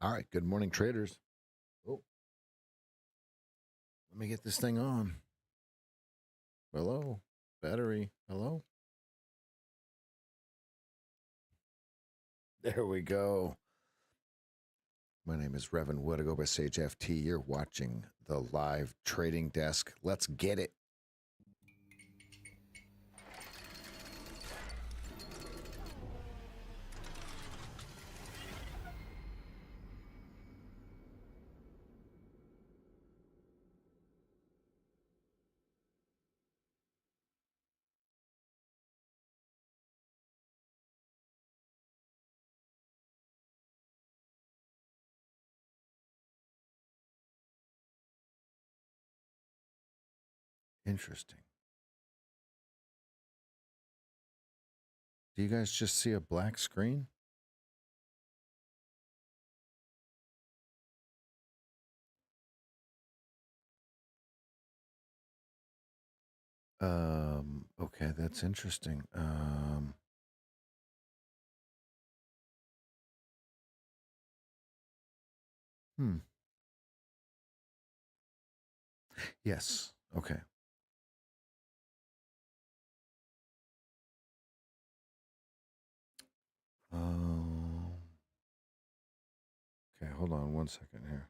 All right, good morning, traders. Oh, let me get this thing on. Hello, battery. Hello. There we go. My name is Revan Wood. I go by SageFT. You're watching the live trading desk. Let's get it. Interesting. Do you guys just see a black screen? Okay, that's interesting. Hmm. Yes. Okay. Um, okay, hold on one second here.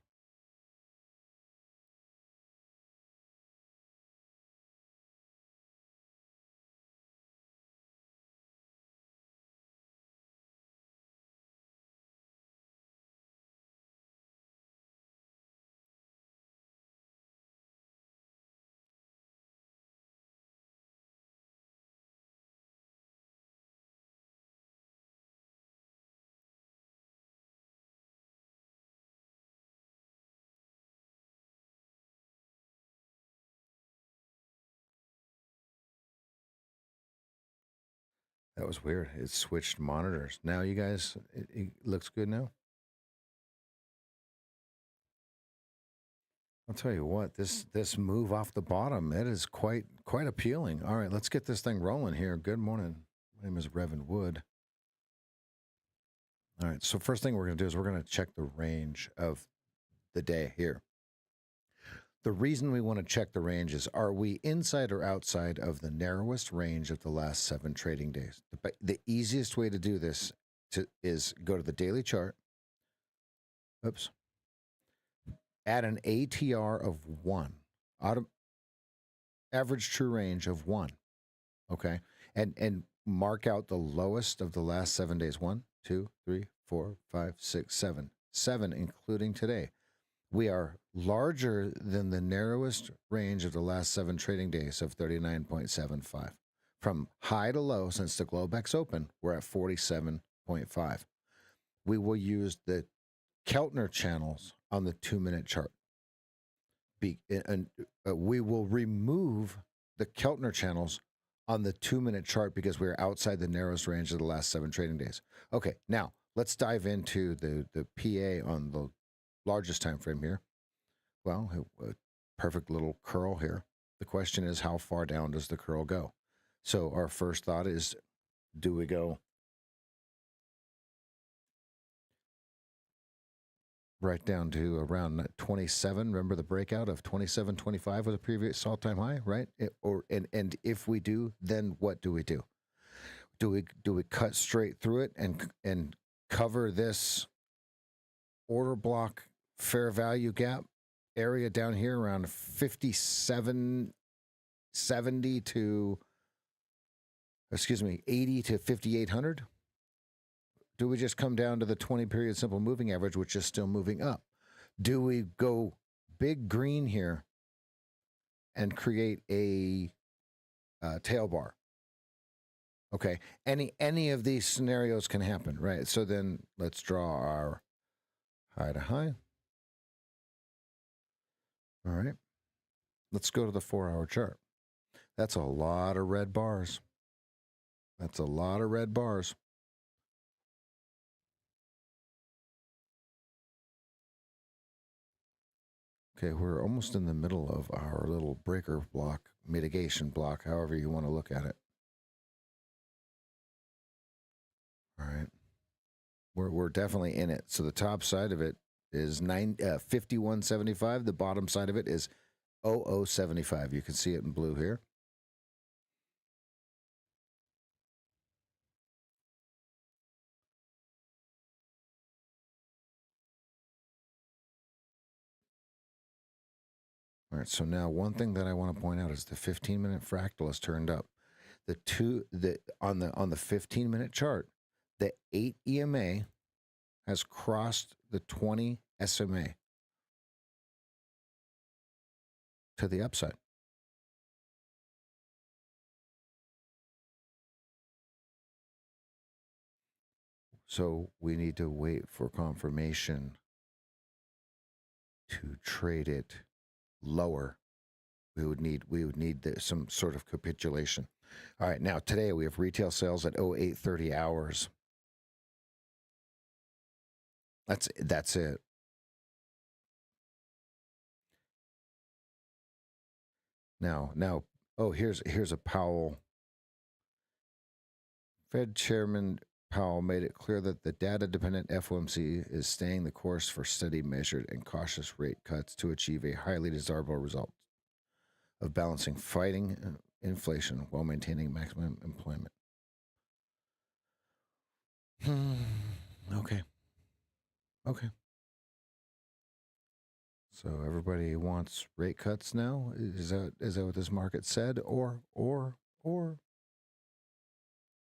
That was weird. It switched monitors. Now you guys, it looks good now. I'll tell you what, this move off the bottom, it is quite appealing. All right, let's get this thing rolling here. Good morning. My name is Revan Wood. All right, so first thing we're going to do is we're going to check the range of the day here. The reason we want to check the range is, are we inside or outside of the narrowest range of the last 7 trading days? The easiest way to do this is go to the daily chart. Oops. Add an ATR of 1. Average true range of 1. Okay. And mark out the lowest of the last 7 days. 1, 2, 3, 4, 5, 6, 7. 7, including today. We are larger than the narrowest range of the last 7 trading days of 39.75. From high to low, since the Globex open, we're at 47.5. We will use the Keltner channels on the 2-minute chart. We will remove the Keltner channels on the 2-minute chart because we're outside the narrowest range of the last 7 trading days. Okay, now let's dive into the PA on the largest time frame here. Well, a perfect little curl here. The question is, how far down does the curl go? So our first thought is, do we go right down to around 27? Remember the breakout of 27.25 was a previous all-time high, right? And if we do, then what do we do? Do we cut straight through it and cover this order block fair value gap area down here around 57.70 to 80 to 5,800? Do we just come down to the 20-period simple moving average, which is still moving up? Do we go big green here and create a tail bar? Okay, any of these scenarios can happen, right? So then let's draw our high to high. All right, let's go to the 4-hour chart. That's a lot of red bars. That's a lot of red bars. Okay, we're almost in the middle of our little breaker block, mitigation block, however you want to look at it. All right. We're definitely in it. So the top side of it is 51.75. The bottom side of it is 00.75. You can see it in blue here. All right, so now one thing that I want to point out is the 15-minute fractal has turned up. On the 15-minute chart, the 8 EMA has crossed the 20 SMA to the upside. So we need to wait for confirmation to trade it lower. We would need some sort of capitulation. All right, now today we have retail sales at 0830 hours. That's it. Now, oh, here's a Powell. Fed Chairman Powell made it clear that the data-dependent FOMC is staying the course for steady, measured, and cautious rate cuts to achieve a highly desirable result of balancing fighting inflation while maintaining maximum employment. Okay. So everybody wants rate cuts now? Is that what this market said? Or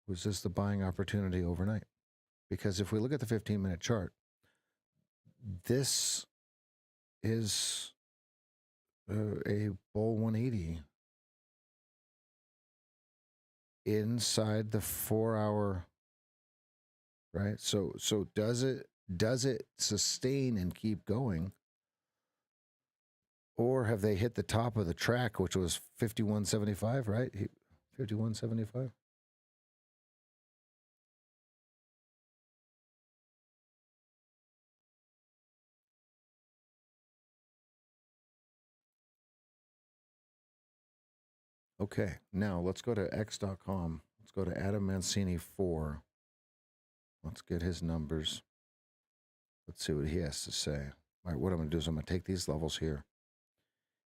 was this the buying opportunity overnight? Because if we look at the 15-minute chart, this is a bull 180 inside the 4-hour, right? So does it sustain and keep going? Or have they hit the top of the track, which was 51.75, right? 51.75. Okay, now let's go to x.com. Let's go to Adam Mancini 4. Let's get his numbers. Let's see what he has to say. All right, what I'm going to do is I'm going to take these levels here.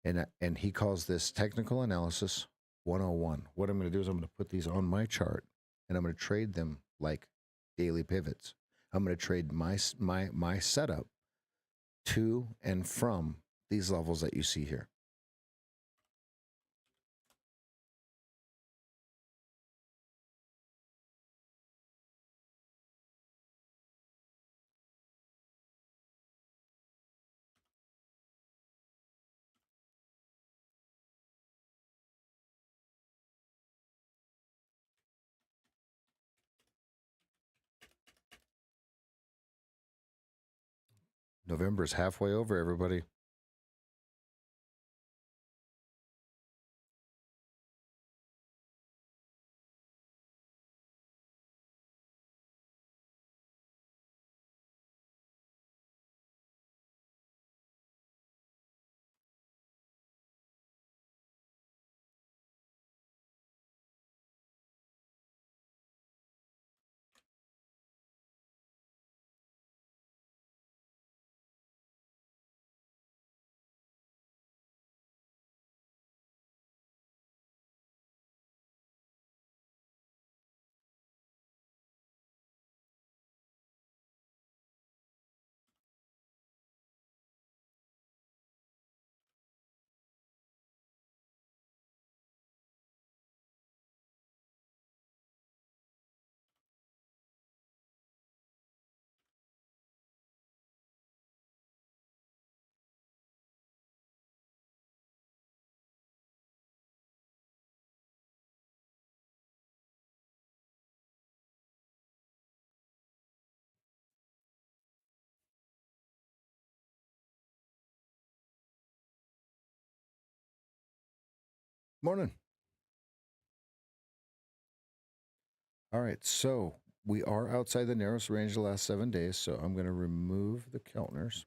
And he calls this technical analysis 101. What I'm going to do is I'm going to put these on my chart, and I'm going to trade them like daily pivots. I'm going to trade my setup to and from these levels that you see here. November is halfway over, everybody. Morning. All right, so we are outside the narrowest range the last 7 days, so I'm going to remove the Keltners.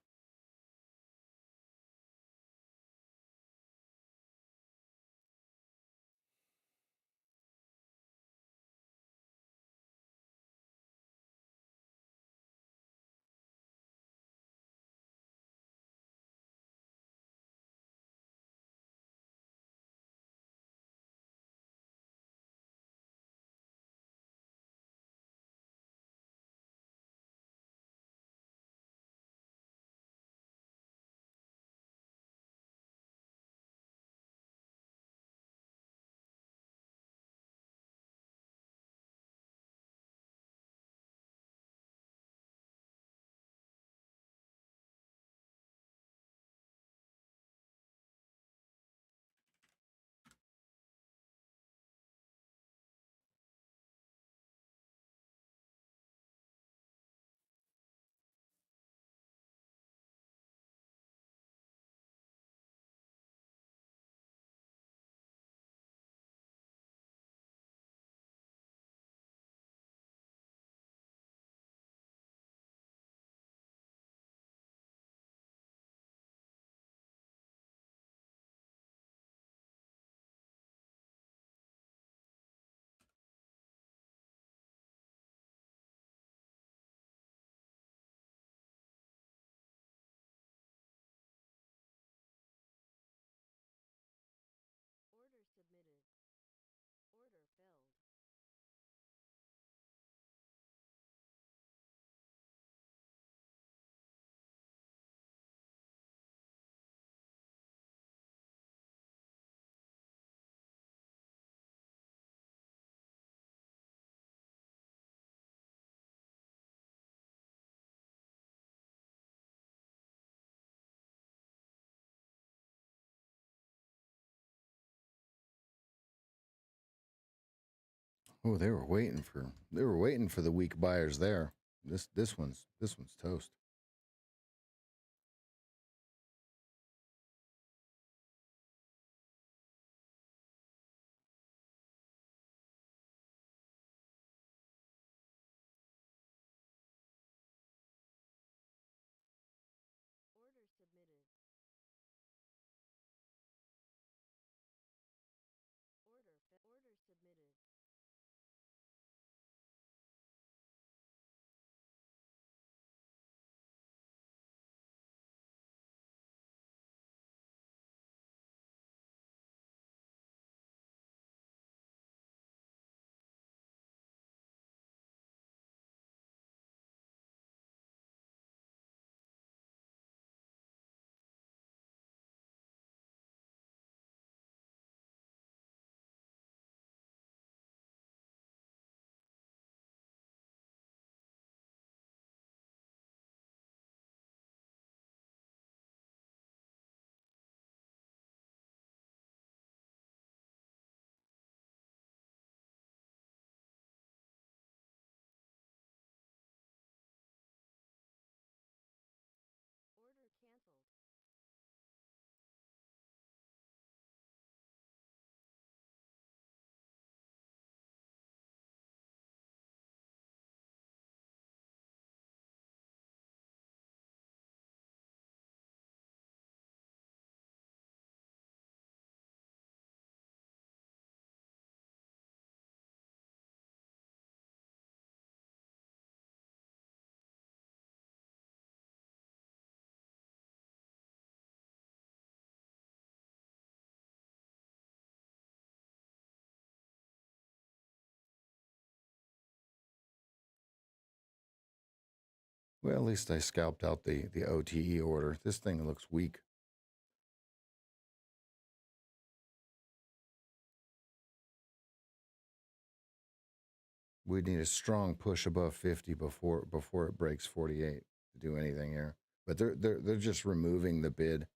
Oh, they were waiting for the weak buyers there. This one's toast. Order submitted. Order submitted. Order canceled. Well, at least I scalped out the OTE order. This thing looks weak. We need a strong push above 50 before it breaks 48 to do anything here. But they're just removing the bid.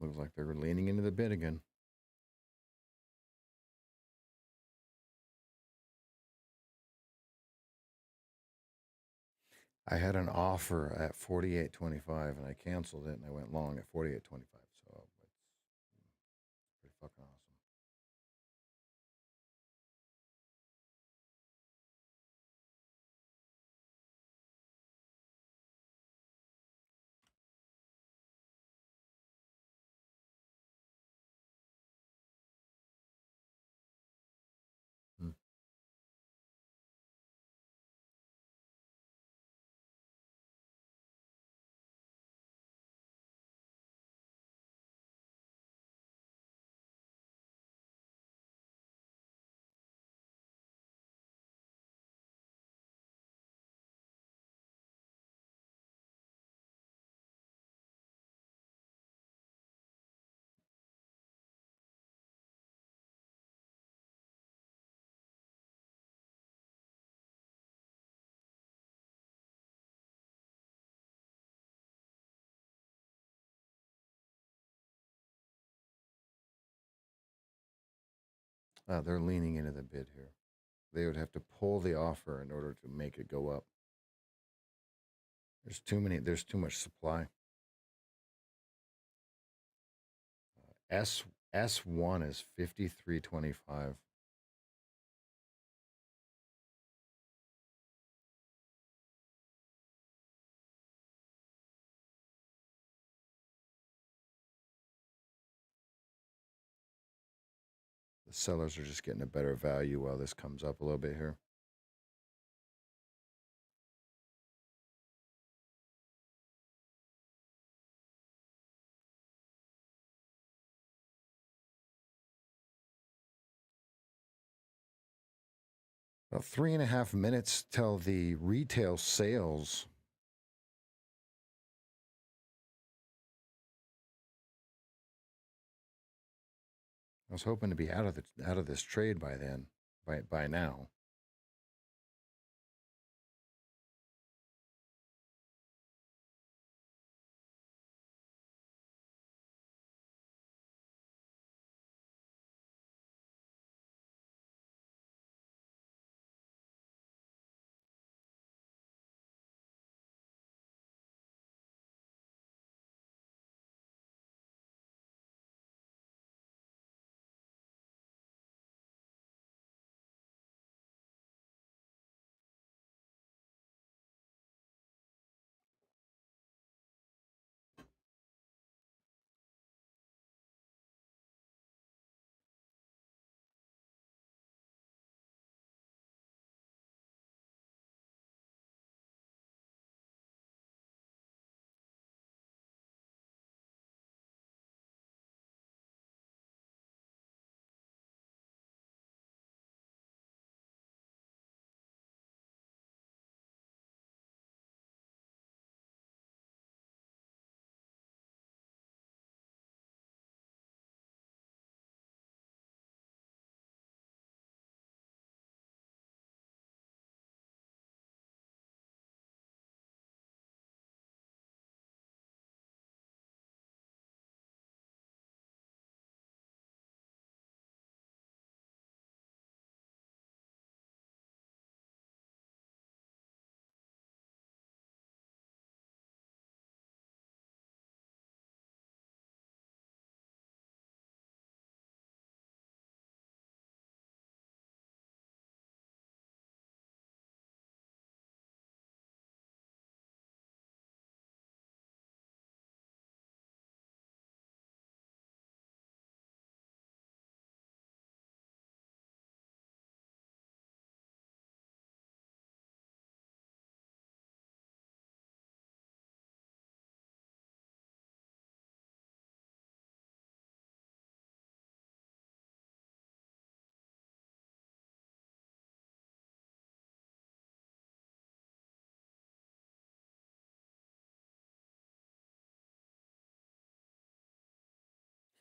Looks like they're leaning into the bid again. I had an offer at 48.25 and I canceled it and I went long at 48.25. So it's pretty fucking awesome. Hmm. They're leaning into the bid here. They would have to pull the offer in order to make it go up. There's too much supply. S1 is 53.25. The sellers are just getting a better value while this comes up a little bit here. About 3.5 minutes till the retail sales. I was hoping to be out of this trade by then, by now.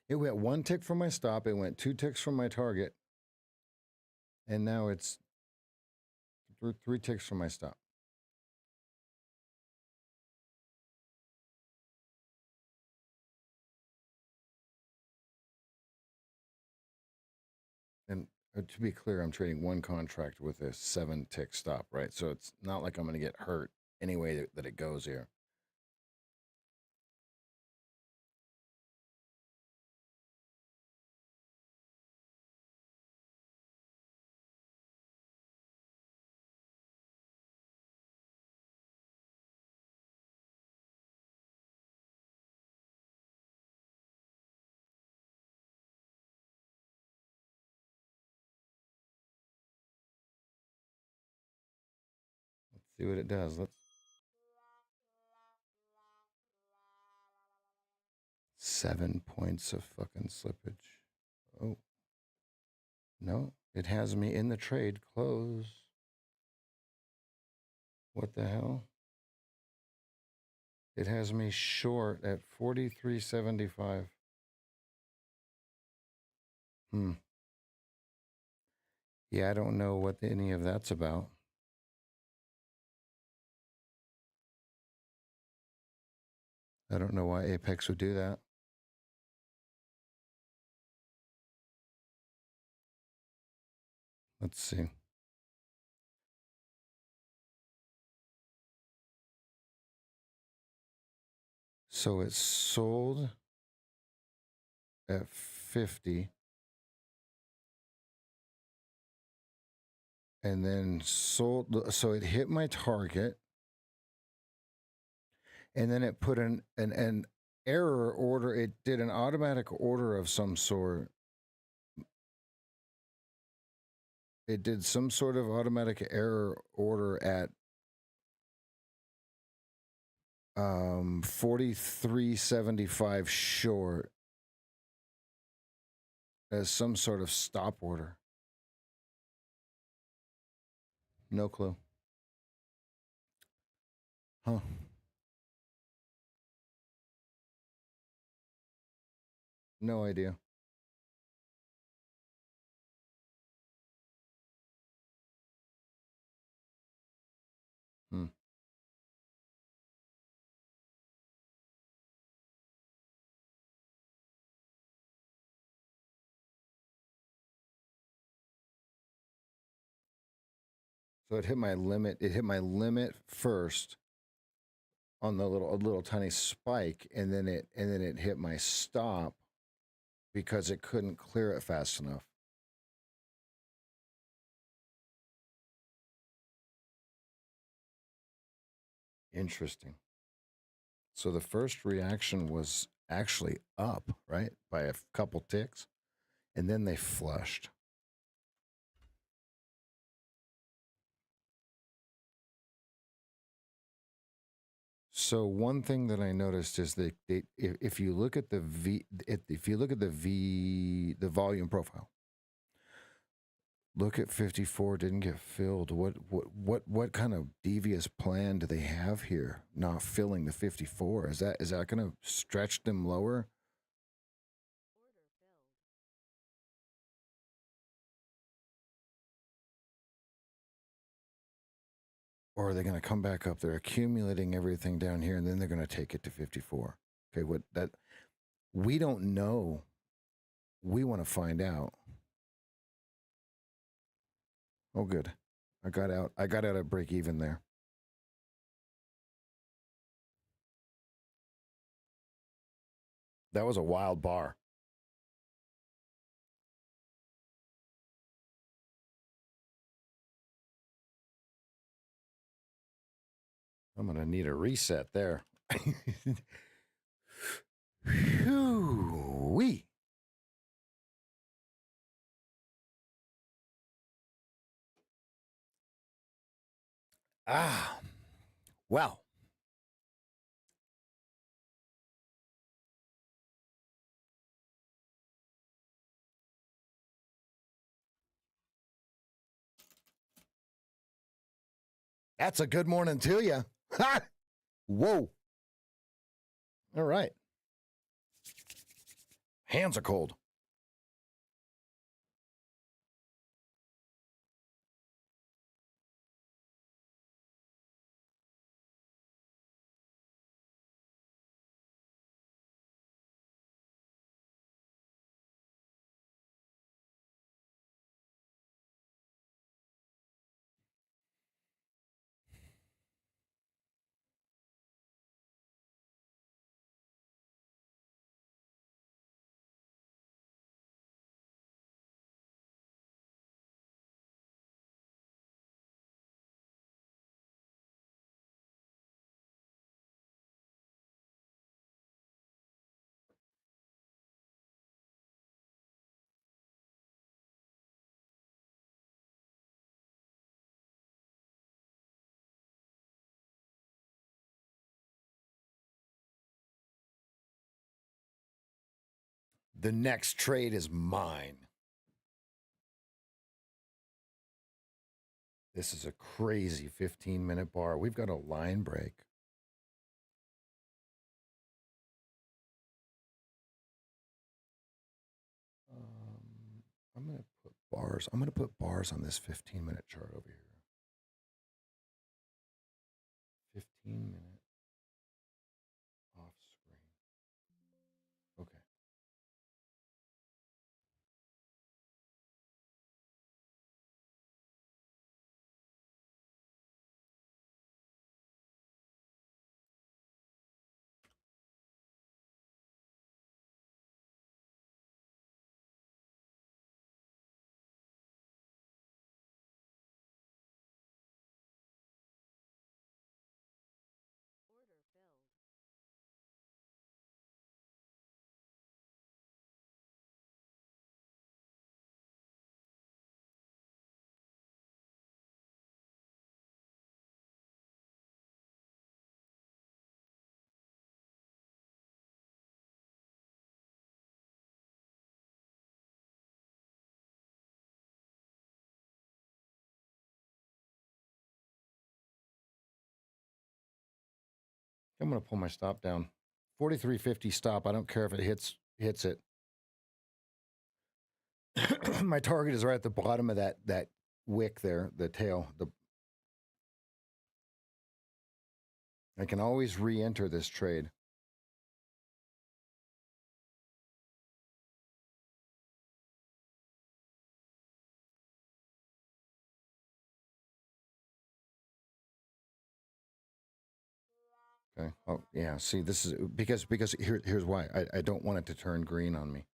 It went one tick from my stop. It went 2 ticks from my target. And now it's 3 ticks from my stop. And to be clear, I'm trading one contract with a 7-tick stop, right? So it's not like I'm going to get hurt any way that it goes here. Let's see what it does. Let's 7 points of fucking slippage. Oh, no, it has me in the trade. Close. What the hell? It has me short at 43.75. Yeah, I don't know what any of that's about. I don't know why Apex would do that. Let's see. So it sold at 50 and then sold. So it hit my target and then it put an error order. It did an automatic order of some sort. It did some sort of automatic error order at 43.75 short as some sort of stop order. No clue. Huh. No idea. Hmm. So it hit my limit. It hit my limit first on the little tiny spike, and then it hit my stop because it couldn't clear it fast enough. Interesting. So the first reaction was actually up, right, by a couple ticks, and then they flushed. So one thing that I noticed is that if you look at the the volume profile, look at 54 didn't get filled. What kind of devious plan do they have here? Not filling the 54. Is that going to stretch them lower? Order filled. Or are they going to come back up? They're accumulating everything down here, and then they're going to take it to 54. Okay, what that we don't know. We want to find out. Oh, good. I got out at break even there. That was a wild bar. I'm going to need a reset there. Whoo-wee. Ah, well. That's a good morning to you. Ha! Whoa. All right. Hands are cold. The next trade is mine. This is a crazy 15-minute bar. We've got a line break. I'm going to put bars. I'm going to put bars on this 15-minute chart over here. 15-minute off screen. Okay. Order filled. I'm going to pull my stop down. 43.50 stop. I don't care if it hits it. My target is right at the bottom of that wick there, the tail. I can always re-enter this trade. Okay. Oh yeah. See, this is because here's why. I don't want it to turn green on me.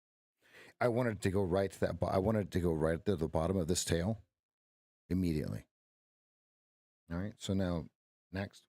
I wanted to go right to that. I wanted to go right to the bottom of this tail immediately. All right. So now, next.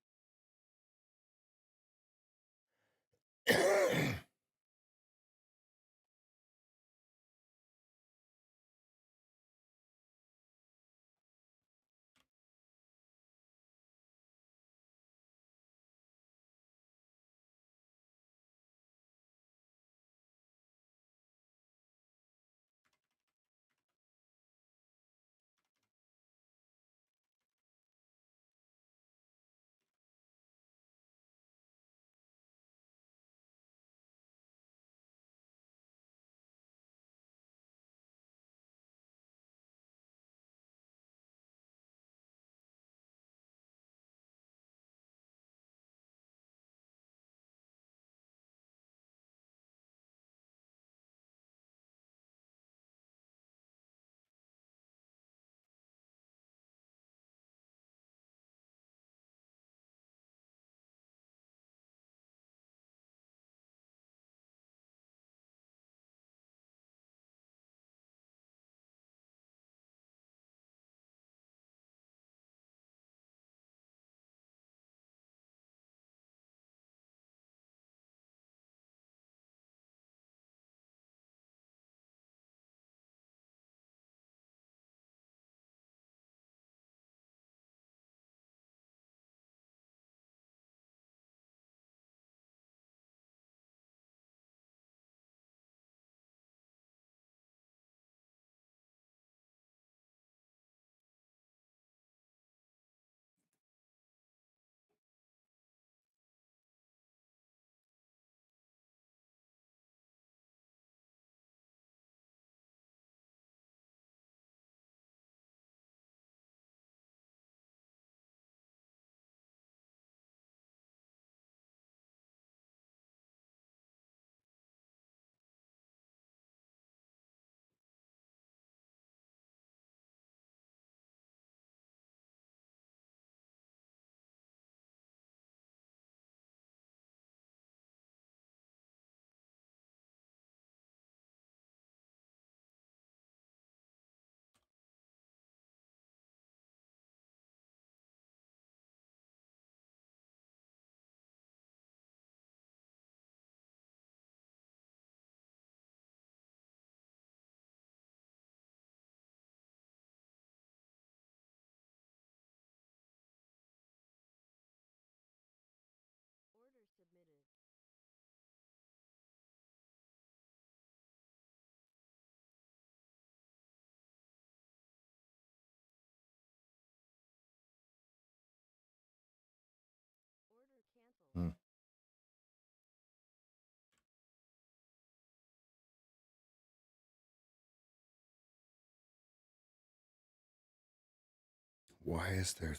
Why is there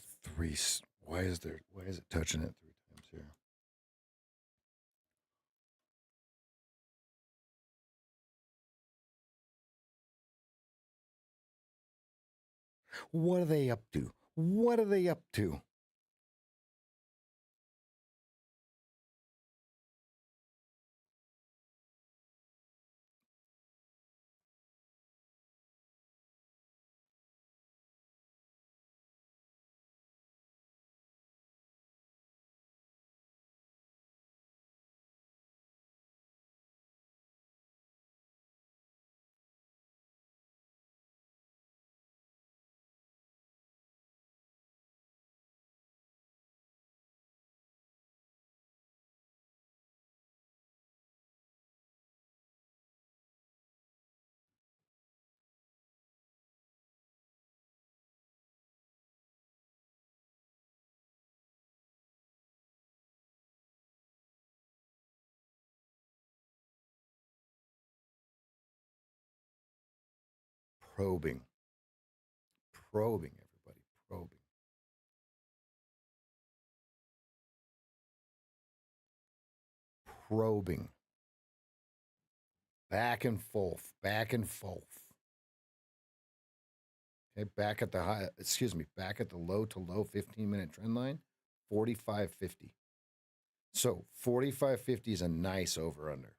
why is it touching it 3 times here? What are they up to? What are they up to? Probing. Probing, everybody. Probing. Probing. Back and forth. Back and forth. Okay, back at the back at the low to low 15-minute trend line, 45.50. So 45.50 is a nice over under.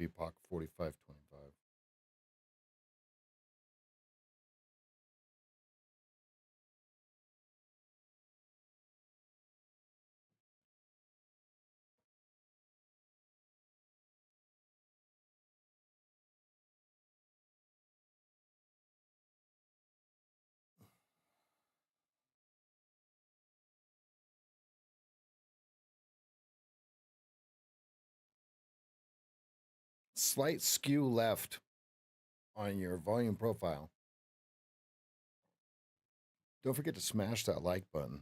VPOC 45.25. Slight skew left on your volume profile. Don't forget to smash that like button.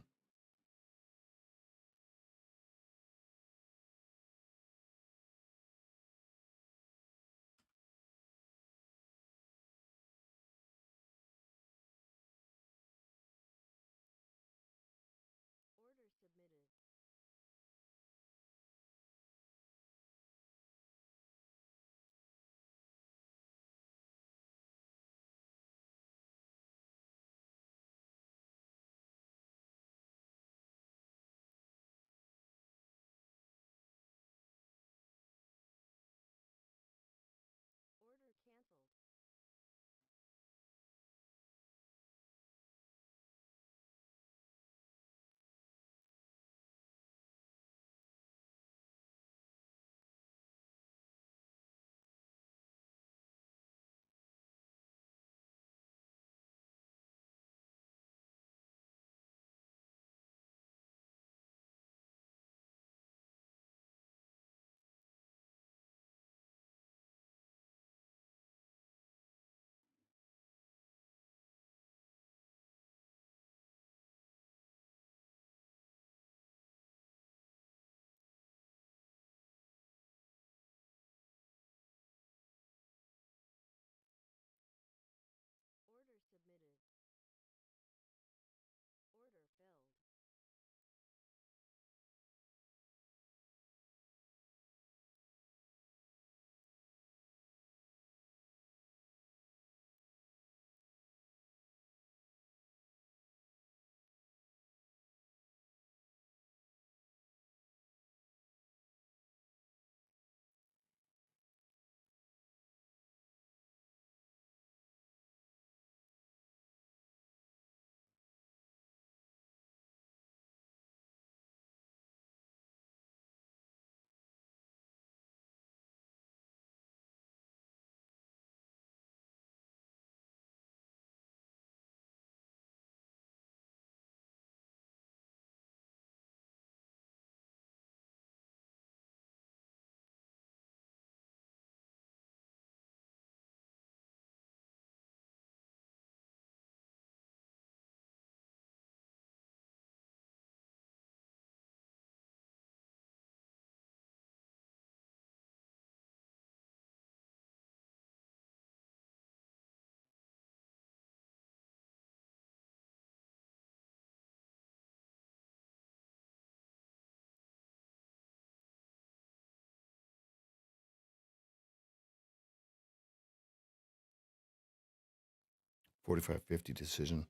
Order submitted. 45.50 decision.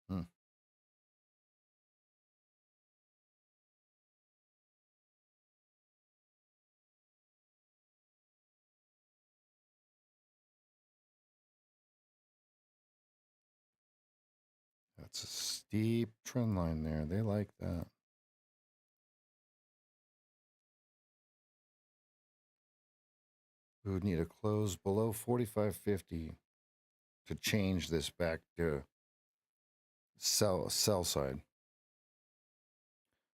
Hmm. That's a steep trend line there. They like that. We would need a close below 45.50 to change this back to sell side.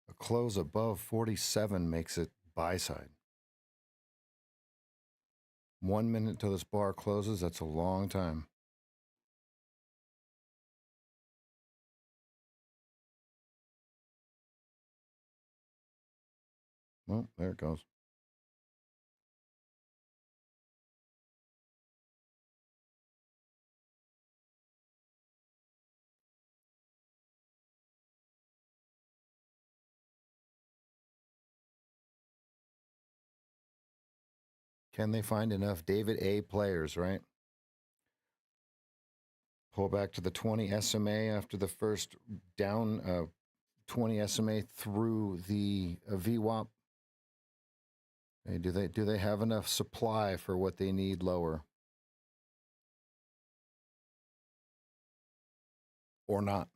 A close above 47 makes it buy side. 1 minute till this bar closes, that's a long time. Well, there it goes. Can they find enough David A players, right? Pull back to the 20 SMA after the first down 20 SMA through the VWAP. Hey, do they have enough supply for what they need lower? Or not?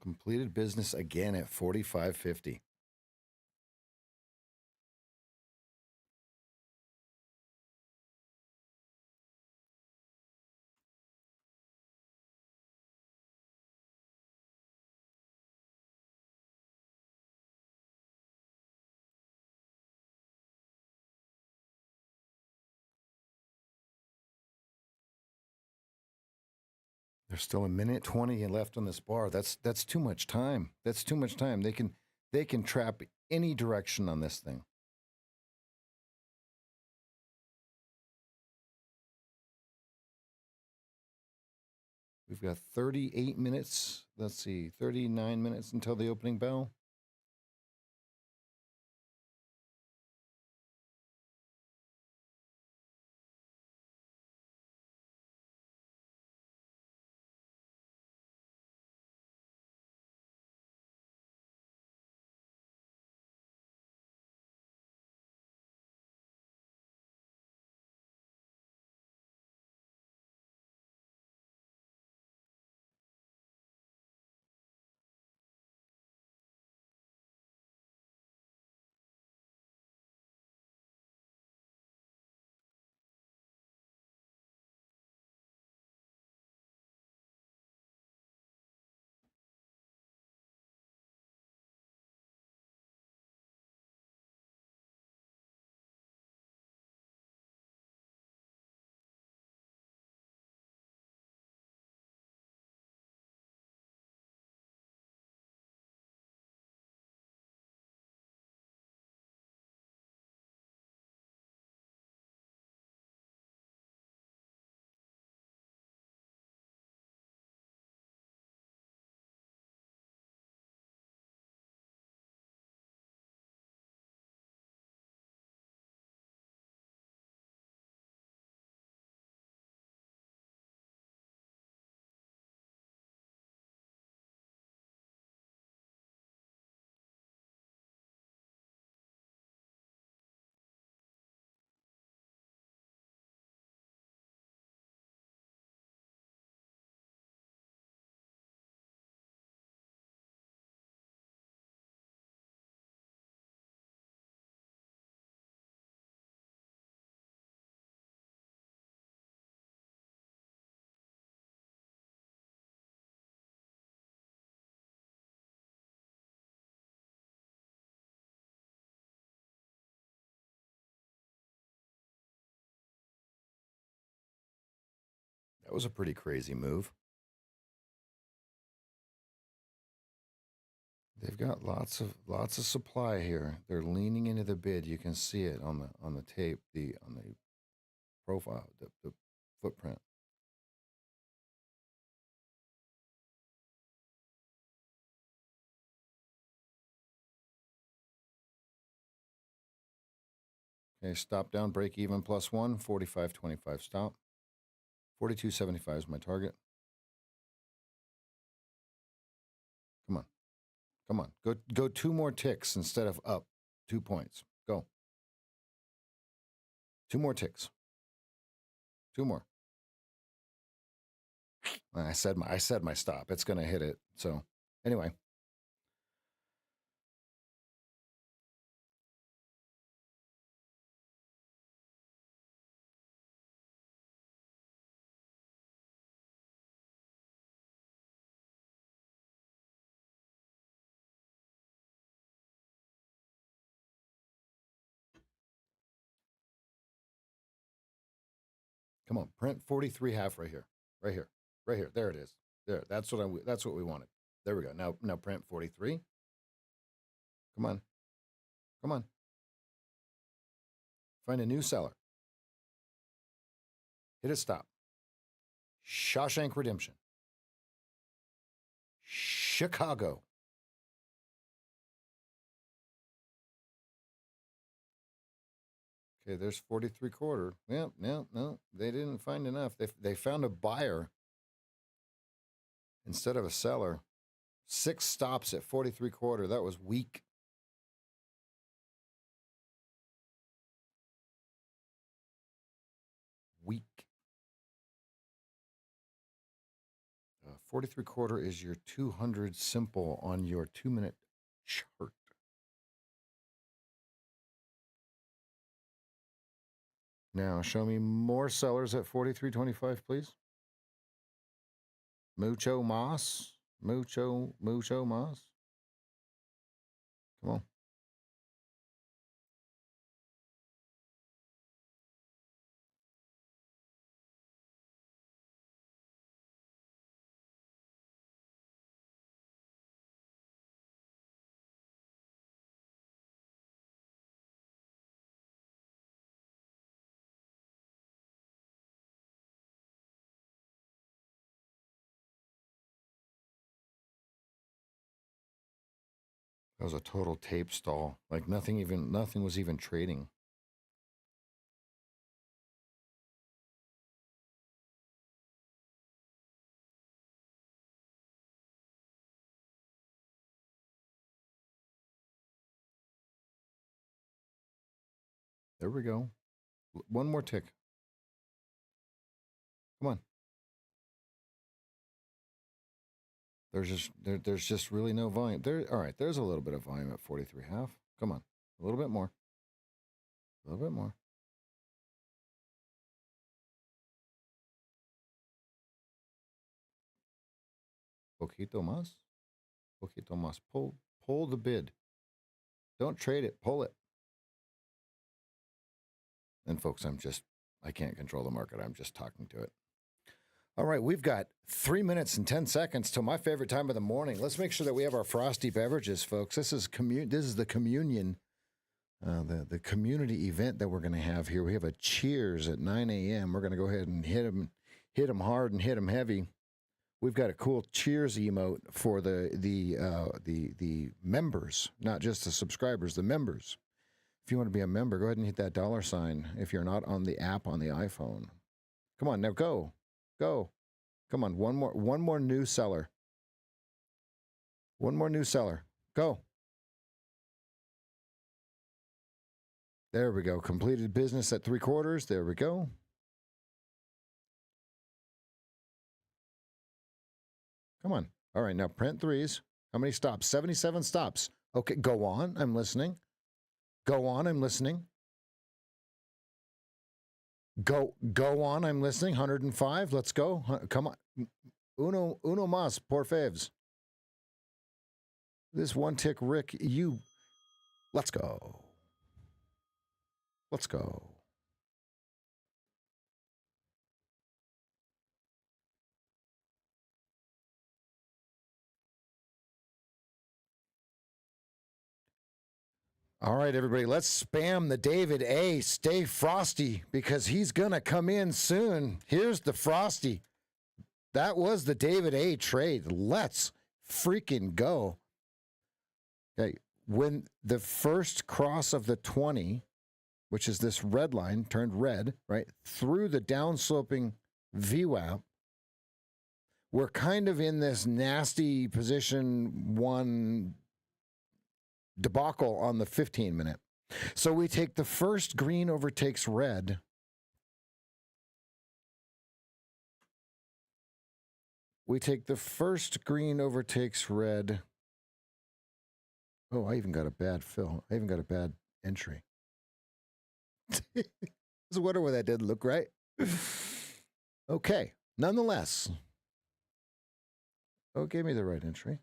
Completed business again at 45.50. There's still a minute 20 left on this bar. That's too much time. That's too much time. They can trap any direction on this thing. We've got 38 minutes. Let's see, 39 minutes until the opening bell. That was a pretty crazy move. They've got lots of supply here. They're leaning into the bid. You can see it on the tape, on the profile, the footprint. Okay, stop down, break even +1, 45.25 stop. 42.75 is my target. Come on. Come on. Go 2 more ticks instead of up 2 points. Go. 2 more ticks. 2 more. I said my stop. It's going to hit it. So, anyway. Come on, print 43.5 right here. Right here. Right here. There it is. There. That's what we wanted. There we go. Now print 43. Come on. Come on. Find a new seller. Hit a stop. Shawshank Redemption. Chicago. Okay, there's 43.25. Yep, no. They didn't find enough. They found a buyer instead of a seller. 6 stops at 43.25. That was weak. Weak. 43.25 is your 200 simple on your 2-minute chart. Now, show me more sellers at 43.25, please. Mucho mas. Mucho mas. Come on. That was a total tape stall. Like nothing was even trading. There we go. One more tick. Come on. There's just really no volume. All right, there's a little bit of volume at 43.5. Come on. A little bit more. A little bit more. Poquito más. Poquito más. Pull the bid. Don't trade it. Pull it. And folks, I can't control the market. I'm just talking to it. All right, we've got 3 minutes and 10 seconds till my favorite time of the morning. Let's make sure that we have our frosty beverages, folks. This is the communion, the community event that we're going to have here. We have a cheers at 9 a.m. We're going to go ahead and hit them hard and hit them heavy. We've got a cool cheers emote for the members, not just the subscribers, the members. If you want to be a member, go ahead and hit that $sign if you're not on the app on the iPhone. Come on, now go. Go. Come on, one more new seller. One more new seller. Go. There we go. Completed business at 3/4. There we go. Come on. All right, now print 3s. How many stops? 77 stops. Okay, go on. I'm listening. Go on. I'm listening. Go on. I'm listening. 105. Let's go. Come on. Uno más, por favs. This one tick, Rick, let's go. Let's go. All right, everybody, let's spam the David A. Stay frosty because he's going to come in soon. Here's the frosty. That was the David A. trade. Let's freaking go. Okay, when the first cross of the 20, which is this red line, turned red, right, through the downsloping VWAP, we're kind of in this nasty position one debacle on the 15-minute. So we take the first green overtakes red. We take the first green overtakes red. Oh, I even got a bad fill. I even got a bad entry. I was wondering why that didn't look right. Okay, nonetheless. Oh, it gave me the right entry.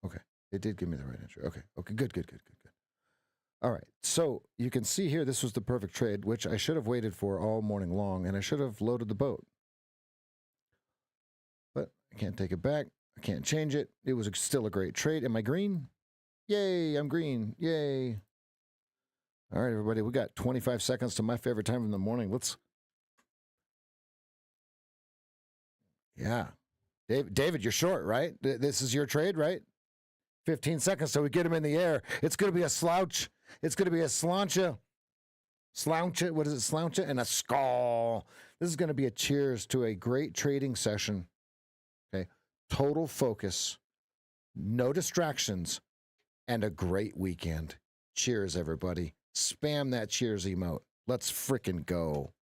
Okay, it did give me the right entry. Okay, good. All right, so you can see here, this was the perfect trade, which I should have waited for all morning long, and I should have loaded the boat. But I can't take it back. I can't change it. It was still a great trade. Am I green? Yay, I'm green. Yay. All right, everybody, we got 25 seconds to my favorite time in the morning. Let's. Yeah. David, you're short, right? This is your trade, right? 15 seconds, so we get him in the air. It's going to be a slouch. It's going to be a slancha. Sloucha, what is it? Sloucha and a skull. This is going to be a cheers to a great trading session. Okay. Total focus, no distractions, and a great weekend. Cheers, everybody. Spam that cheers emote. Let's frickin' go.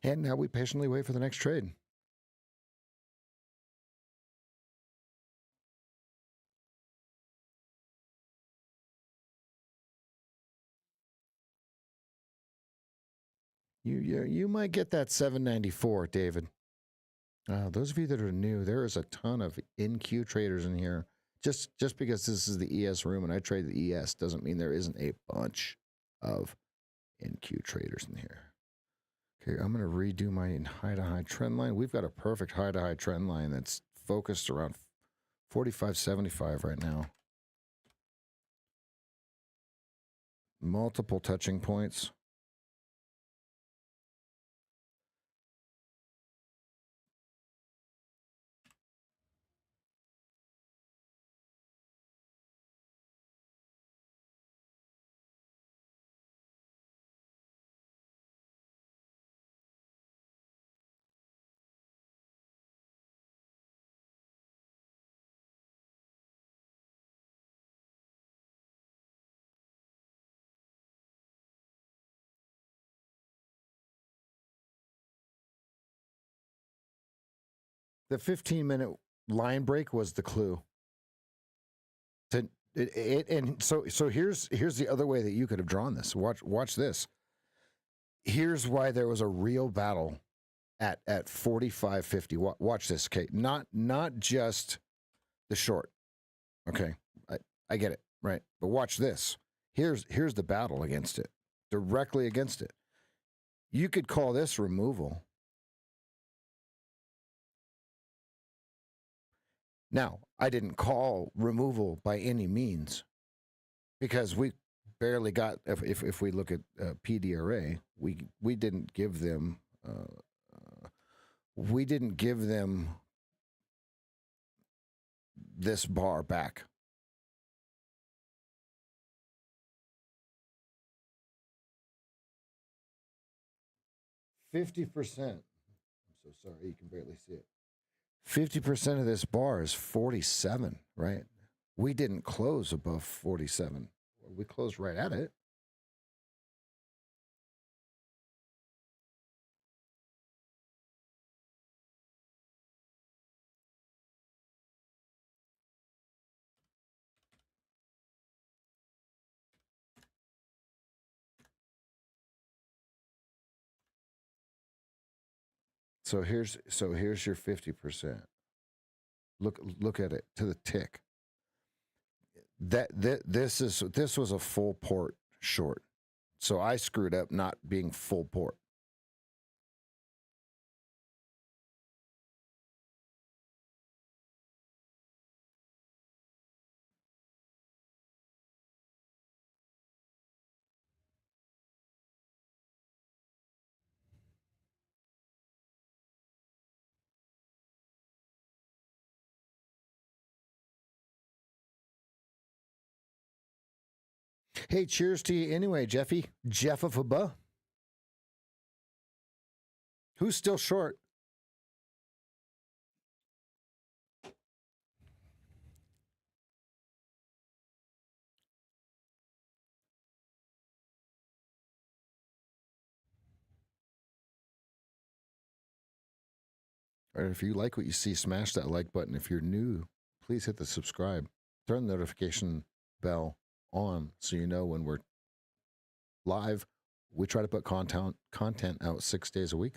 And now we patiently wait for the next trade. You might get that 794, David. Those of you that are new, there is a ton of in-queue traders in here. Just because this is the ES room and I trade the ES doesn't mean there isn't a bunch of in-queue traders in here. Okay, I'm going to redo my high-to-high trend line. We've got a perfect high-to-high trend line that's focused around 45.75 right now. Multiple touching points. The 15-minute line break was the clue. And so here's the other way that you could have drawn this. Watch this. Here's why there was a real battle at 45.50. Watch this, okay? Not just the short. Okay, I get it, right? But watch this. Here's the battle against it, directly against it. You could call this removal. Now, I didn't call removal by any means. because we barely got. If we look at PDRA, we didn't give them. We didn't give them this bar back. $50%. I'm so sorry, you can barely see it. 50% of this bar is 47, right? We didn't close above 47. We closed right at it. So here's your 50%. Look at it to the tick. This was a full port short. So I screwed up not being full port. Hey, cheers to you anyway, Jeffy. Jeff of a buh. Who's still short? Or if you like what you see, smash that like button. If you're new, please hit the subscribe. Turn the notification bell on so you know when we're live. We try to put content out 6 days a week.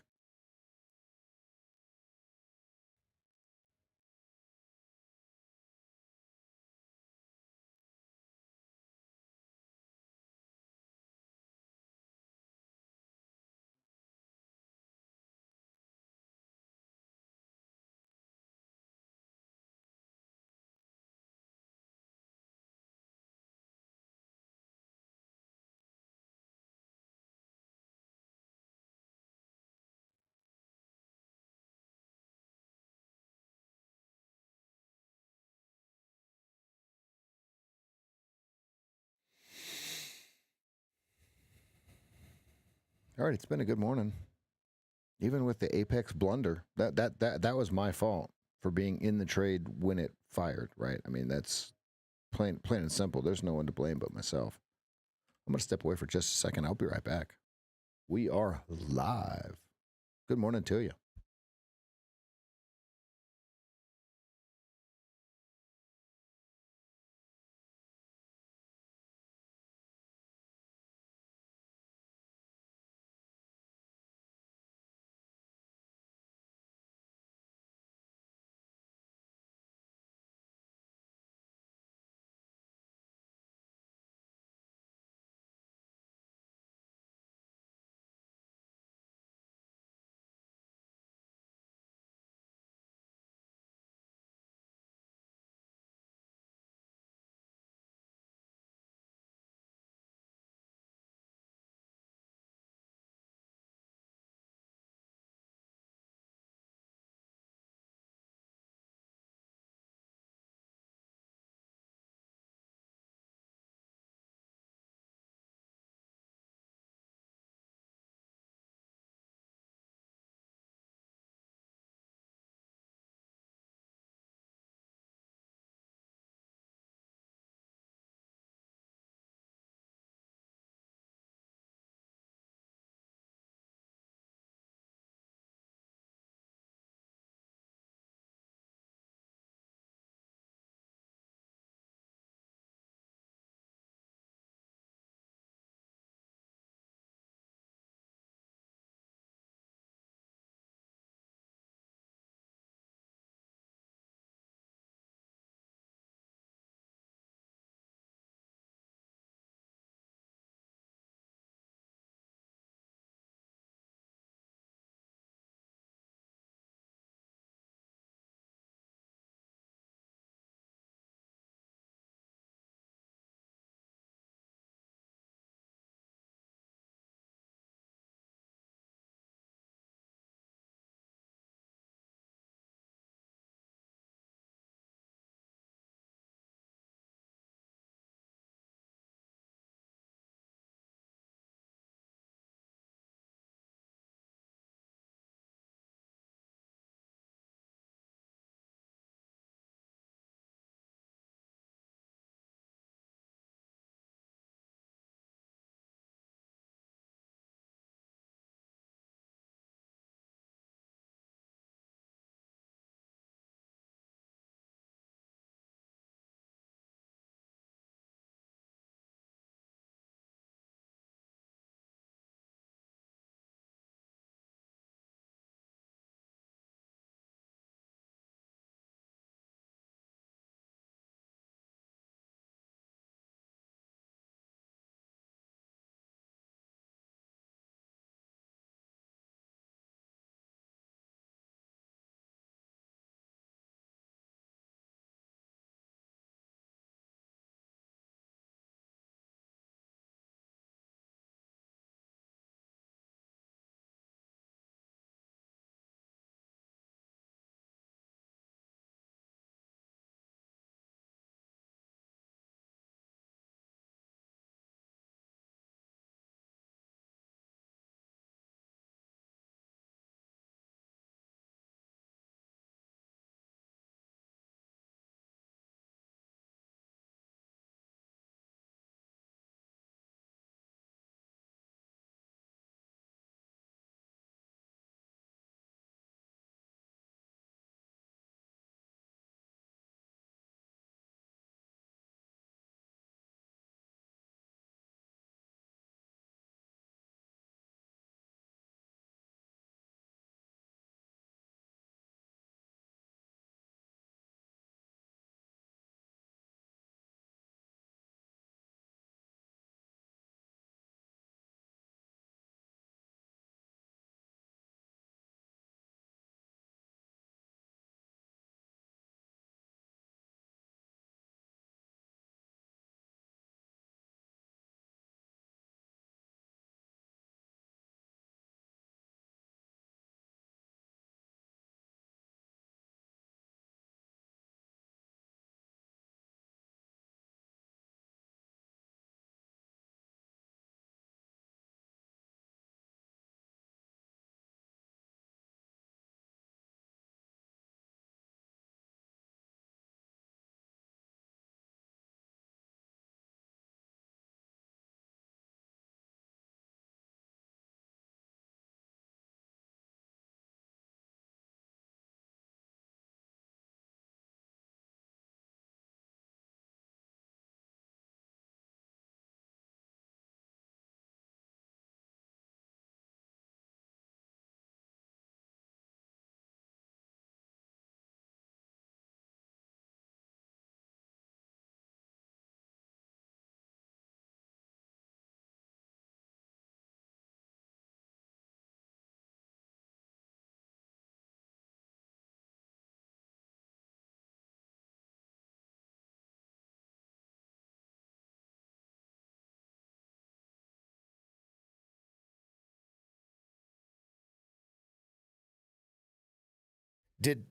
All right, it's been a good morning. Even with the apex blunder, that was my fault for being in the trade when it fired, right? I mean, that's plain and simple. There's no one to blame but myself. I'm going to step away for just a second. I'll be right back. We are live. Good morning to you.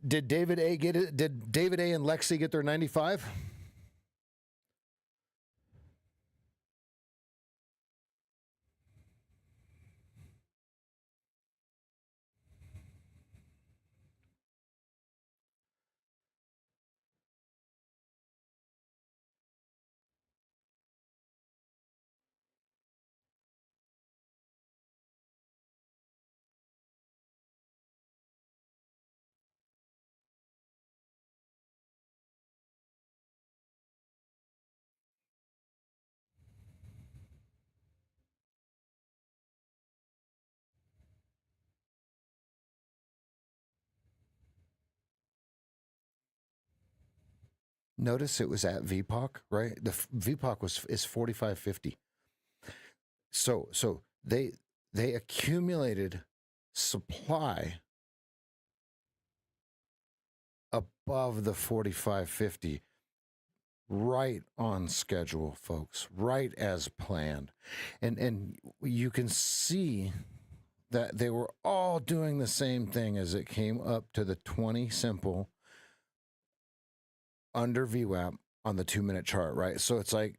Did David A get it? Did David A and Lexi get their 95? Notice it was at VPOC, right? The VPOC is 45.50. So they accumulated supply above the 45.50, right on schedule, folks, right as planned. And you can see that they were all doing the same thing as it came up to the 20 simple under VWAP on the 2-minute chart, right? So it's like,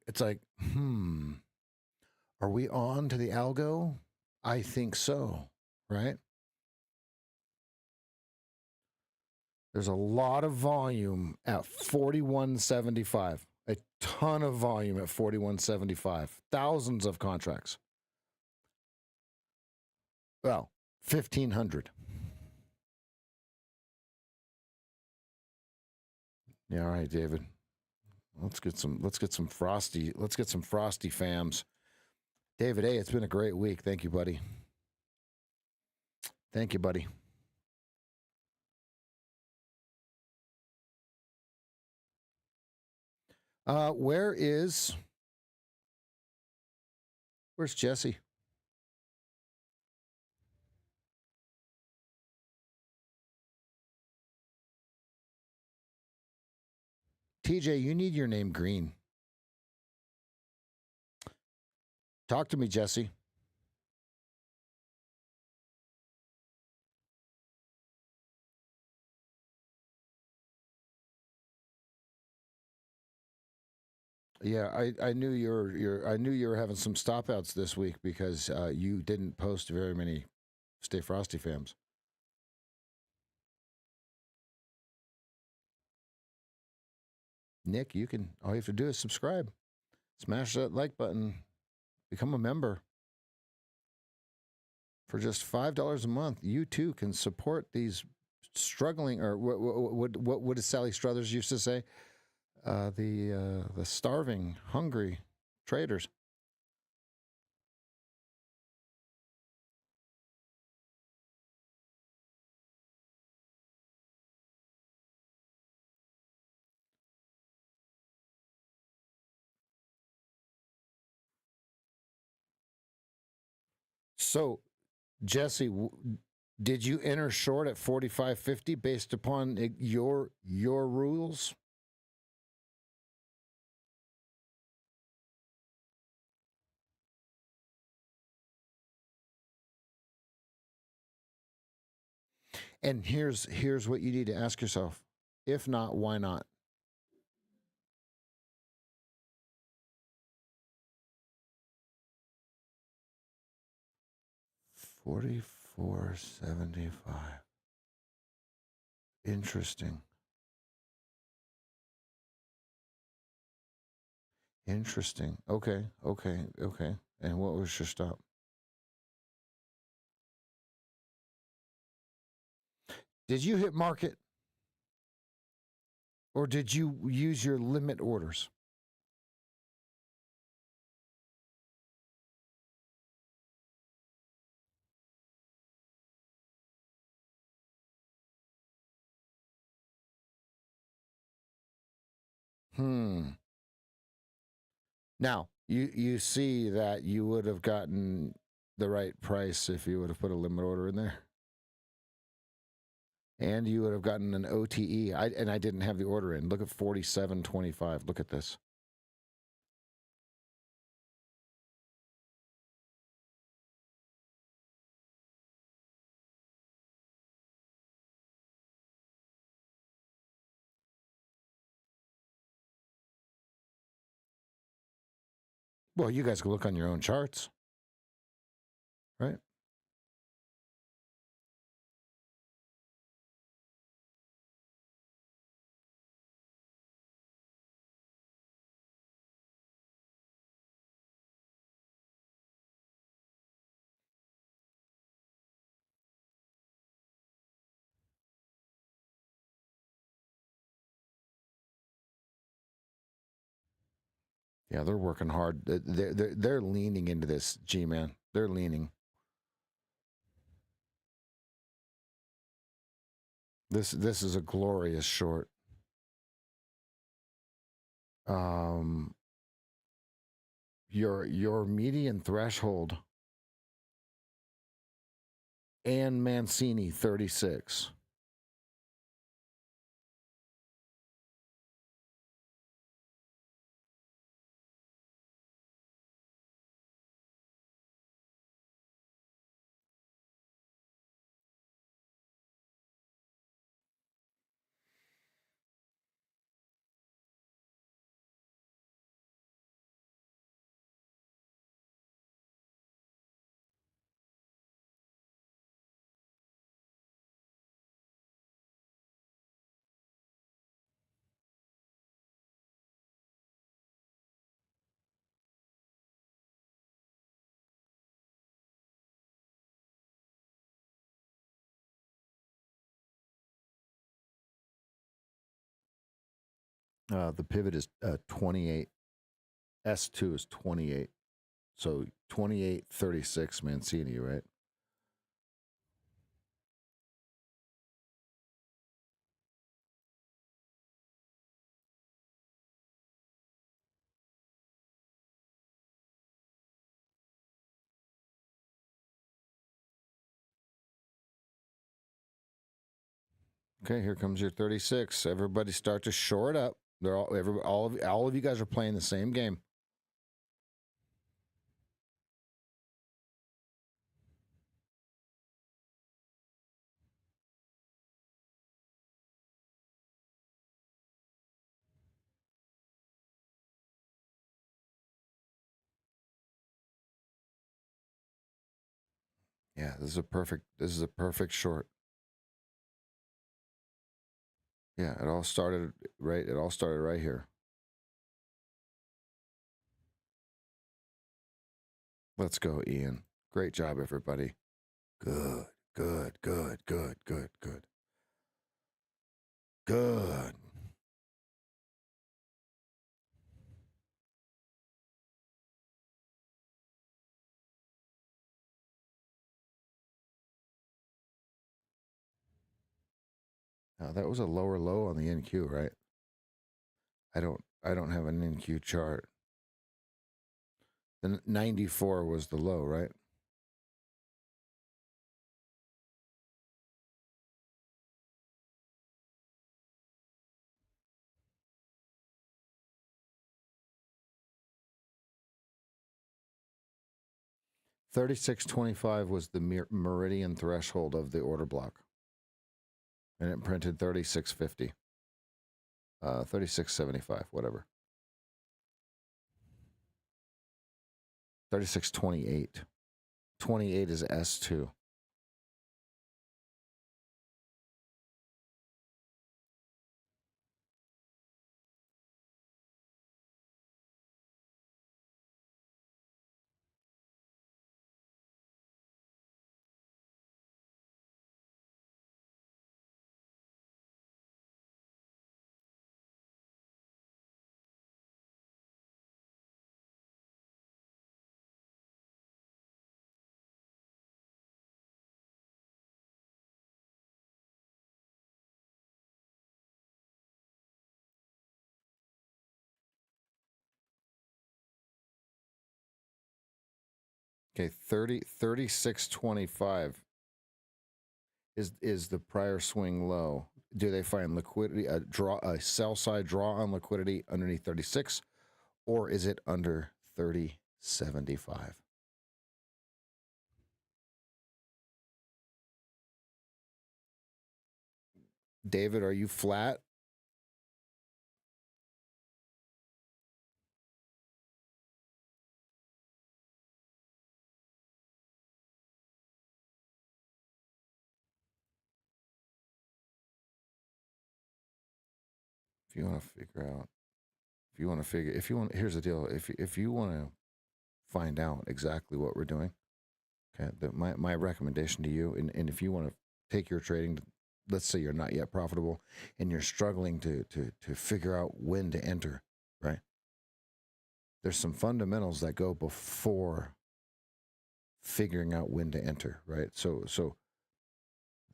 are we on to the algo? I think so, right? There's a lot of volume at 41.75. A ton of volume at 41.75. Thousands of contracts. Well, 1,500. Yeah, all right, David. Let's get some frosty fams. David A, it's been a great week. Thank you, buddy. Thank you, buddy. Where's Jesse? TJ, you need your name green. Talk to me, Jesse. Yeah, I knew you were having some stop outs this week because you didn't post very many Stay Frosty fams. Nick, all you have to do is subscribe. Smash that like button. Become a member. For just $5 a month, you too can support these struggling, or what did Sally Struthers used to say? The starving, hungry traders. So, Jesse, did you enter short at 45.50 based upon your rules? And here's what you need to ask yourself. If not, why not? $44.75. Interesting. Interesting. Okay. And what was your stop? Did you hit market? Or did you use your limit orders? Now, you see that you would have gotten the right price if you would have put a limit order in there. And you would have gotten an OTE. I didn't have the order in. Look at 47.25. Look at this. Well, you guys can look on your own charts, right? Yeah, they're working hard. They're leaning into this, G-Man. They're leaning. This is a glorious short. Your median threshold and Mancini 36. The pivot is 28. S2 is 28. So 28.36 Mancini, right? Okay, here comes your 36. Everybody start to shore it up. They're all of you guys are playing the same game. Yeah, this is a perfect short. Yeah, it all started right here. Let's go, Ian. Great job, everybody. Good, good, good, good, good, good. Good. Now, that was a lower low on the NQ, right? I don't have an NQ chart. The 94 was the low, right? $36.25 was the meridian threshold of the order block, and it printed $36.50, $36.75, whatever. $36.28. 28 is S2. Okay, 36.25 is the prior swing low. Do they find liquidity, a sell side draw on liquidity underneath 36, or is it under 30.75? David, are you flat? if you want to figure out, here's the deal. If you want to find out exactly what we're doing, okay, my recommendation to you, and if you want to take your trading, let's say you're not yet profitable and you're struggling to figure out when to enter, right? There's some fundamentals that go before figuring out when to enter, right? So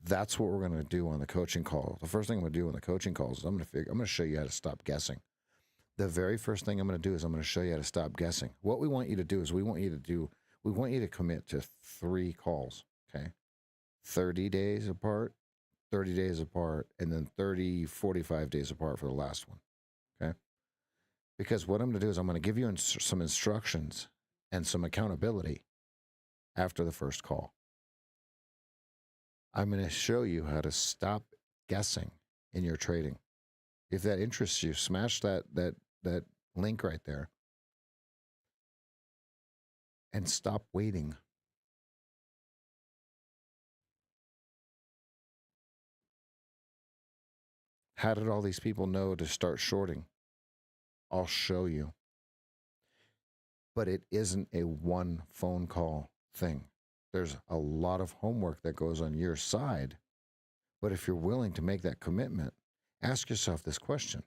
that's what we're going to do on the coaching call. The first thing I'm going to do on the coaching calls is I'm going to show you how to stop guessing. The very first thing I'm going to do is I'm going to show you how to stop guessing. What we want you to do is we want you to commit to 3 calls, okay? 30 days apart, 30 days apart, and then 30, 45 days apart for the last one, okay? Because what I'm going to do is I'm going to give you some instructions and some accountability after the first call. I'm going to show you how to stop guessing in your trading. If that interests you, smash that link right there and stop waiting. How did all these people know to start shorting? I'll show you. But it isn't a one phone call thing. There's a lot of homework that goes on your side. But if you're willing to make that commitment, ask yourself this question.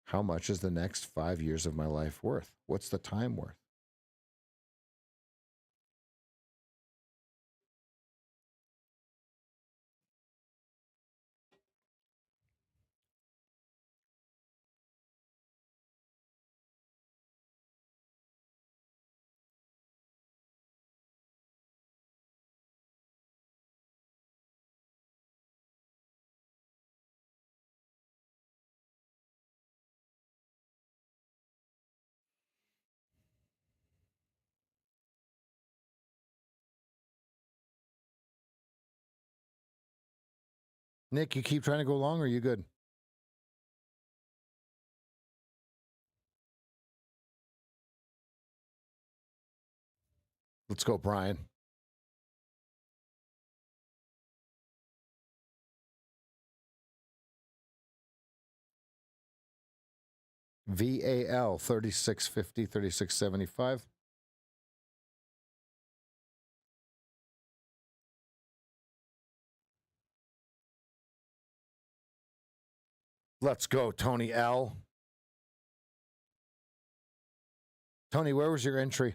How much is the next 5 years of my life worth? What's the time worth? Nick, you keep trying to go long, or are you good? Let's go, Brian. VAL 3650, 3675. Let's go, Tony L. Tony, where was your entry?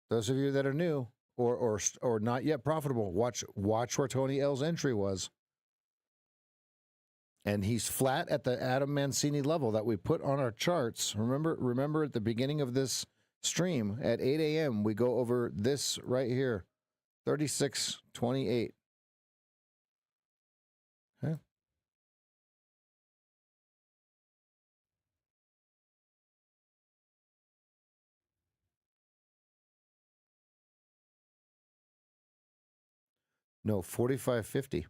Those of you that are new or not yet profitable, watch where Tony L's entry was. And he's flat at the Adam Mancini level that we put on our charts. Remember at the beginning of this stream at 8 a.m., we go over this right here, 36.28. Okay. No, 45.50.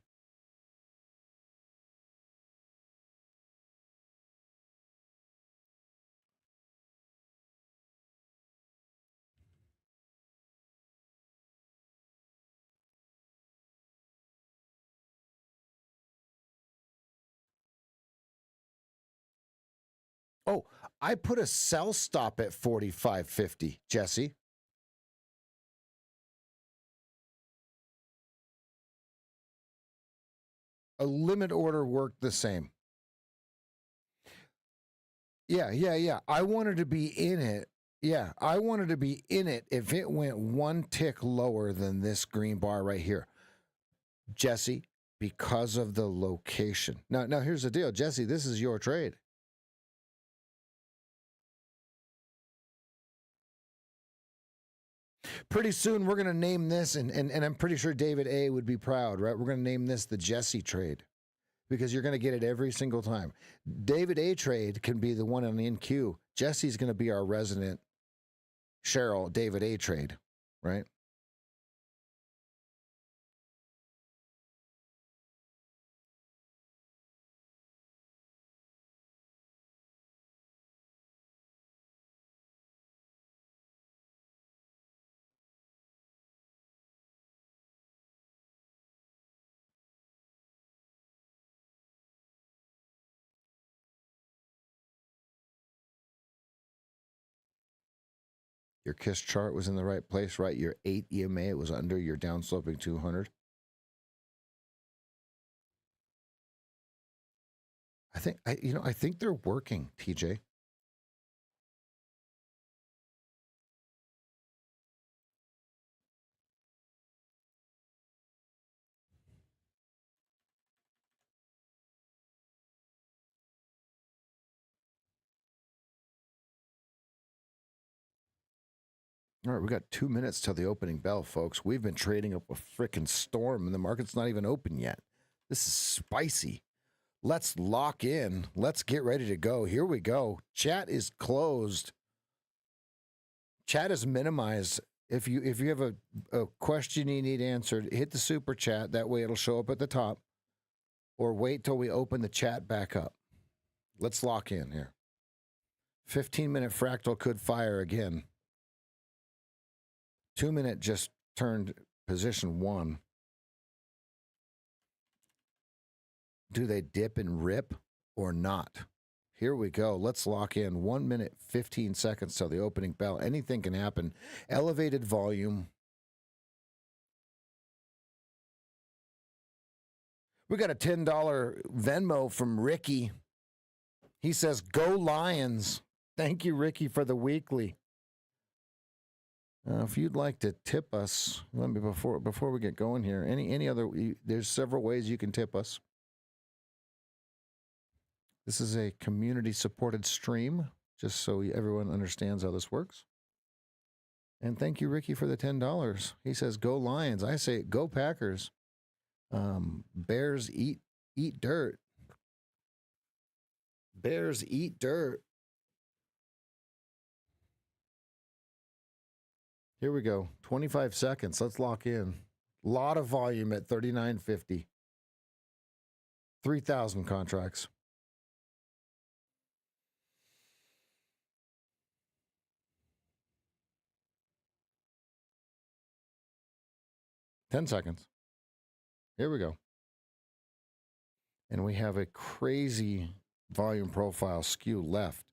Oh, I put a sell stop at 45.50, Jesse. A limit order worked the same. Yeah. I wanted to be in it. Yeah, I wanted to be in it if it went one tick lower than this green bar right here. Jesse, because of the location. Now here's the deal, Jesse, this is your trade. Pretty soon we're going to name this, and I'm pretty sure David A would be proud, right? We're going to name this the Jesse trade because you're going to get it every single time. David A trade can be the one on the NQ. Jesse's going to be our resident Cheryl David A trade, right? Your KISS chart was in the right place, right? Your 8 EMA, it was under your downsloping 200. I think they're working, TJ. All right, we got 2 minutes till the opening bell, folks. We've been trading up a freaking storm, and the market's not even open yet. This is spicy. Let's lock in. Let's get ready to go. Here we go. Chat is closed. Chat is minimized. If you have a question you need answered, hit the super chat. That way it'll show up at the top. Or wait till we open the chat back up. Let's lock in here. 15-minute fractal could fire again. 2-minute just turned position 1. Do they dip and rip or not? Here we go. Let's lock in. 1 minute, 15 seconds till the opening bell. Anything can happen. Elevated volume. We got a $10 Venmo from Ricky. He says, "Go Lions." Thank you, Ricky, for the weekly. If you'd like to tip us, let me before we get going here. Any other? There's several ways you can tip us. This is a community-supported stream, just so everyone understands how this works. And thank you, Ricky, for the $10. He says, "Go Lions." I say, "Go Packers." Bears eat dirt. Bears eat dirt. Here we go. 25 seconds. Let's lock in. A lot of volume at 39.50. 3,000 contracts. Ten seconds. Here we go. And we have a crazy volume profile skew left.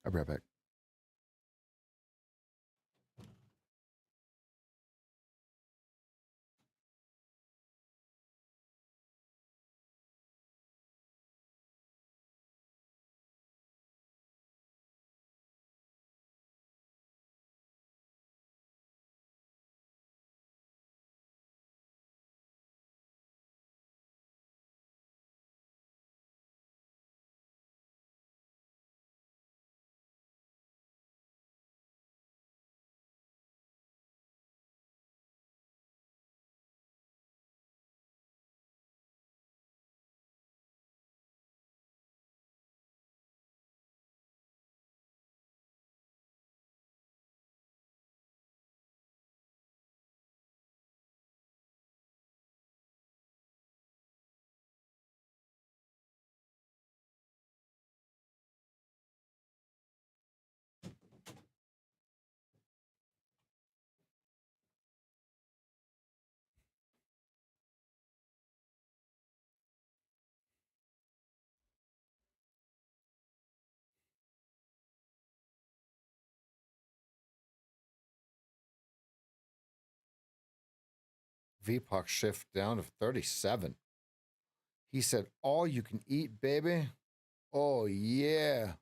I'll be right back. VPOC shift down to 37. He said, "All you can eat, baby." Oh, yeah.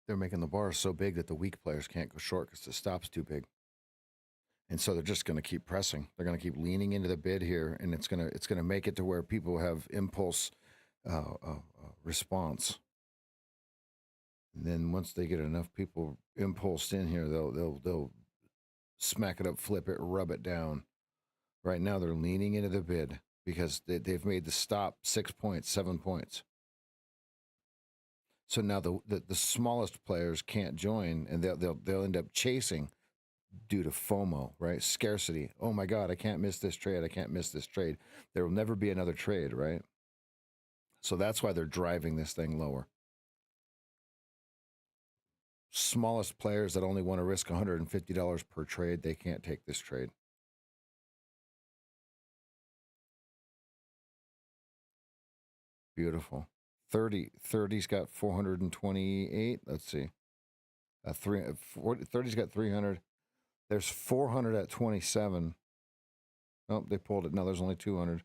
They're making the bars so big that the weak players can't go short because the stop's too big. And so they're just going to keep pressing. They're going to keep leaning into the bid here, and it's going to make it to where people have impulse response. And then once they get enough people impulsed in here, they'll smack it up, flip it, rub it down. Right now, they're leaning into the bid because they've made the stop 6 points, 7 points. So now the smallest players can't join, and they'll end up chasing due to FOMO, right? Scarcity. Oh my God, I can't miss this trade. I can't miss this trade. There will never be another trade, right? So that's why they're driving this thing lower. Smallest players that only want to risk $150 per trade, they can't take this trade. Beautiful. 30's got 428. Let's see. 30's got 300. There's 400 at 27. Oh, they pulled it. No, there's only 200.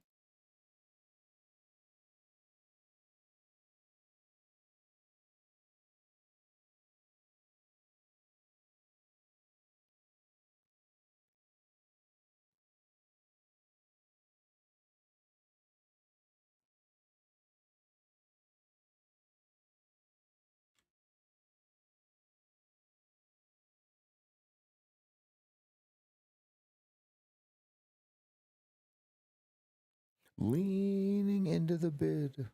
Leaning into the bid.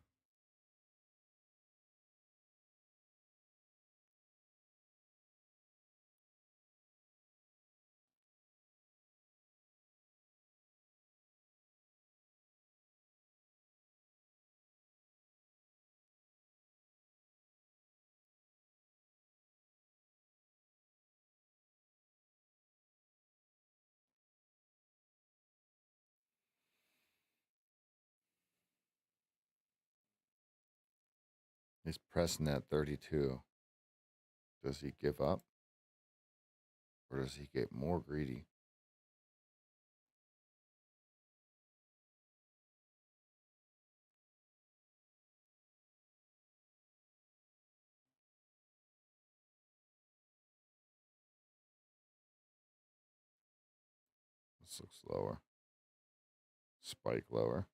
He's pressing that 32. Does he give up? Or does he get more greedy? This looks lower. Spike lower.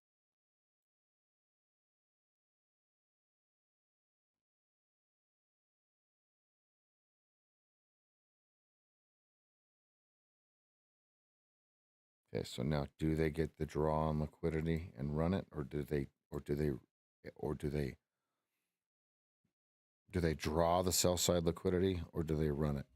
Okay, so now do they get the draw on liquidity and run it, or do they draw the sell side liquidity, or do they run it?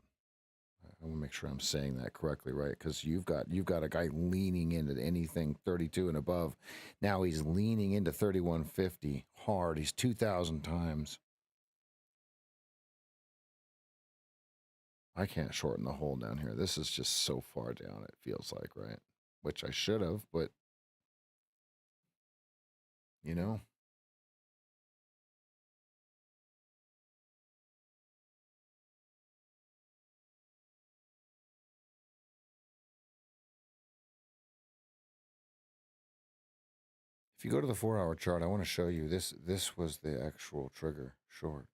I want to make sure I'm saying that correctly, right? Because you've got a guy leaning into anything 32 and above. Now he's leaning into 3150 hard. He's 2,000 times. I can't shorten the hole down here. This is just so far down. It feels like, right? Which I should have, but you know. If you go to the 4-hour chart, I want to show you this. This was the actual trigger short.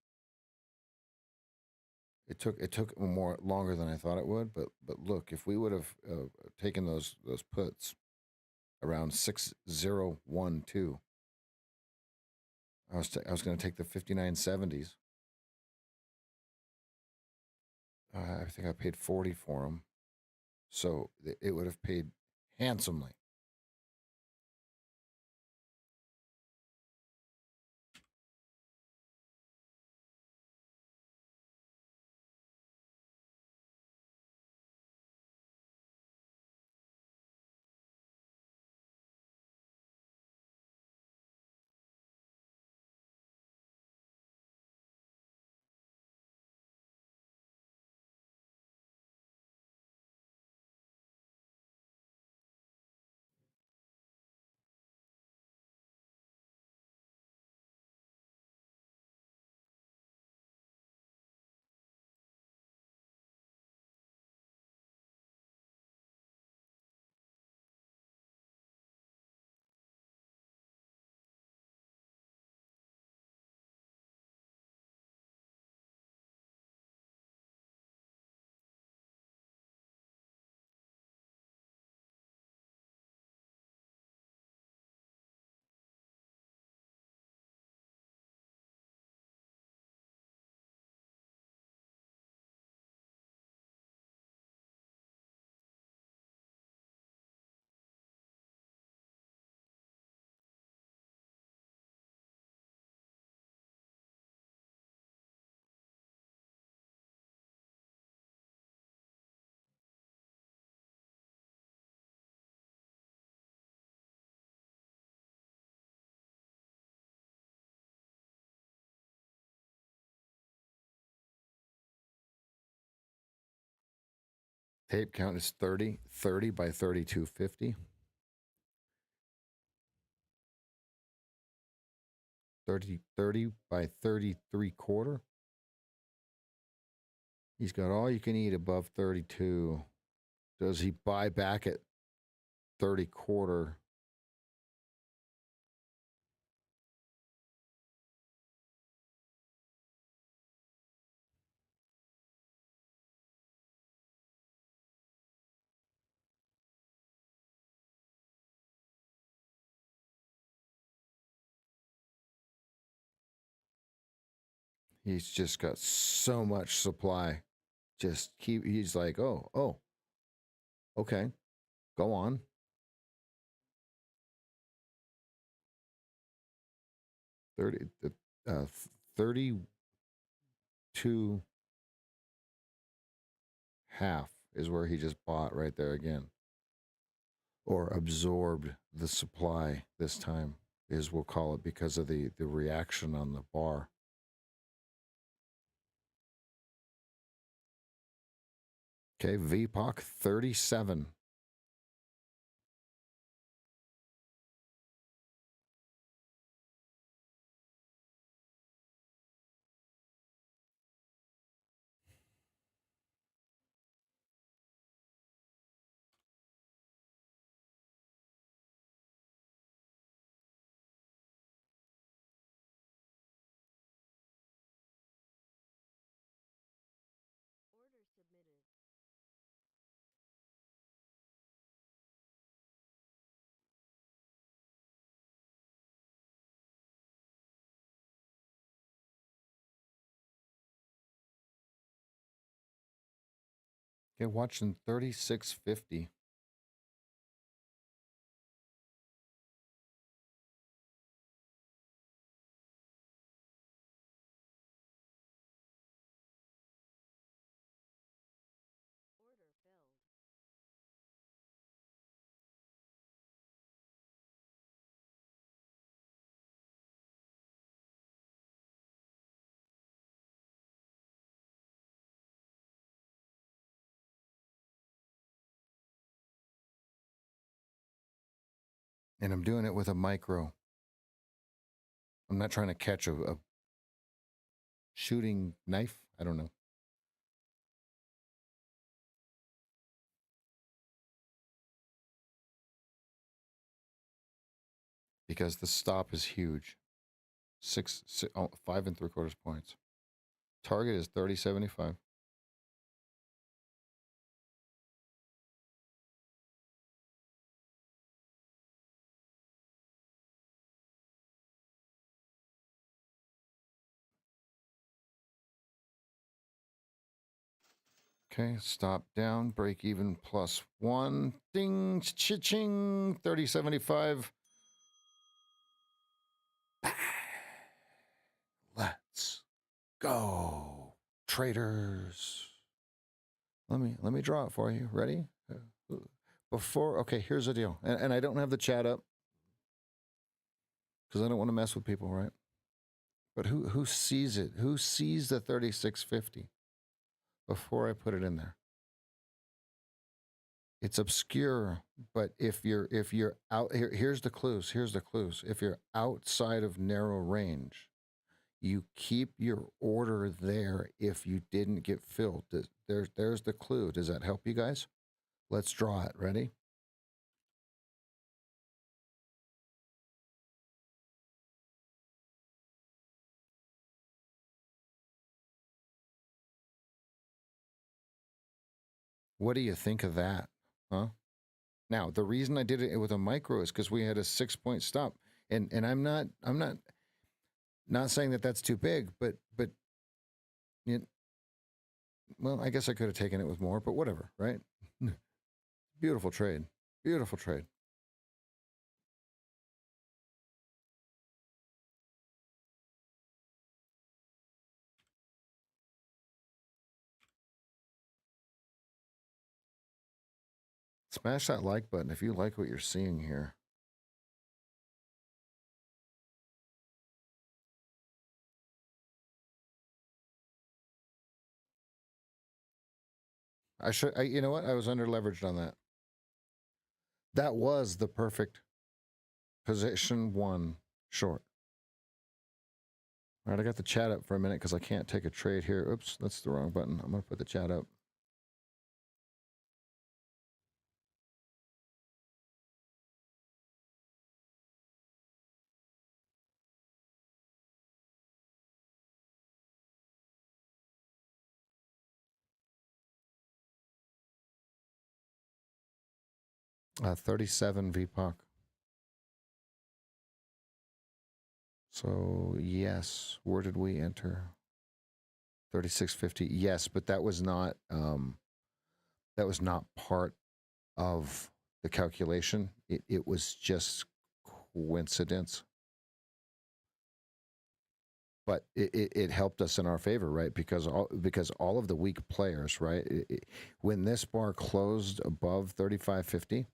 It took more longer than I thought it would, but look, if we would have taken those puts around 6012, I was going to take the 5970s. I think I paid 40 for them, so it would have paid handsomely. Tape count is 30, 30 by 3250. 30 by 33 quarter. He's got all you can eat above 32. Does he buy back at 30 quarter? He's just got so much supply. He's like, oh, okay, go on. 30, 32 half is where he just bought right there again. Or absorbed the supply this time, is we'll call it, because of the reaction on the bar. Okay, VPOC 37. Order submitted. Okay, watching 3650. Order filled. And I'm doing it with a micro. I'm not trying to catch a shooting knife. I don't know. Because the stop is huge. 5.75 points. Target is 30.75. Okay, stop down, break even +1. Ding, cha-ching, 30.75. Let's go, traders. Let me draw it for you. Ready? Okay, here's the deal. And I don't have the chat up because I don't want to mess with people, right? But who sees it? Who sees the 3650 before I put it in there? It's obscure, but if you're out here, here's the clues. Here's the clues. If you're outside of narrow range, you keep your order there if you didn't get filled. There's the clue. Does that help you guys? Let's draw it. Ready? What do you think of that? Huh? Now, the reason I did it with a micro is because we had a 6-point stop. And I'm not saying that that's too big, but it, well, I guess I could have taken it with more, but whatever, right? Beautiful trade. Beautiful trade. Smash that like button if you like what you're seeing here. You know what? I was under leveraged on that. That was the perfect position 1 short. All right, I got the chat up for a minute because I can't take a trade here. Oops, that's the wrong button. I'm going to put the chat up. Uh, 37 VPOC. So yes, where did we enter? 3650. Yes, but that was not part of the calculation. It was just coincidence. But it helped us in our favor, right? Because all of the weak players, right? When this bar closed above 3550,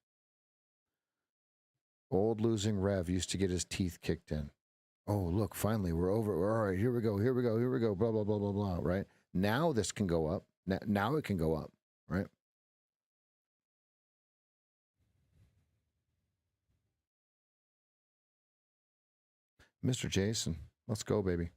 old losing Rev used to get his teeth kicked in. Oh, look, finally we're over. All right, here we go, blah, blah, blah, blah, blah, right? Now this can go up. Now it can go up, right? Mr. Jason, let's go, baby.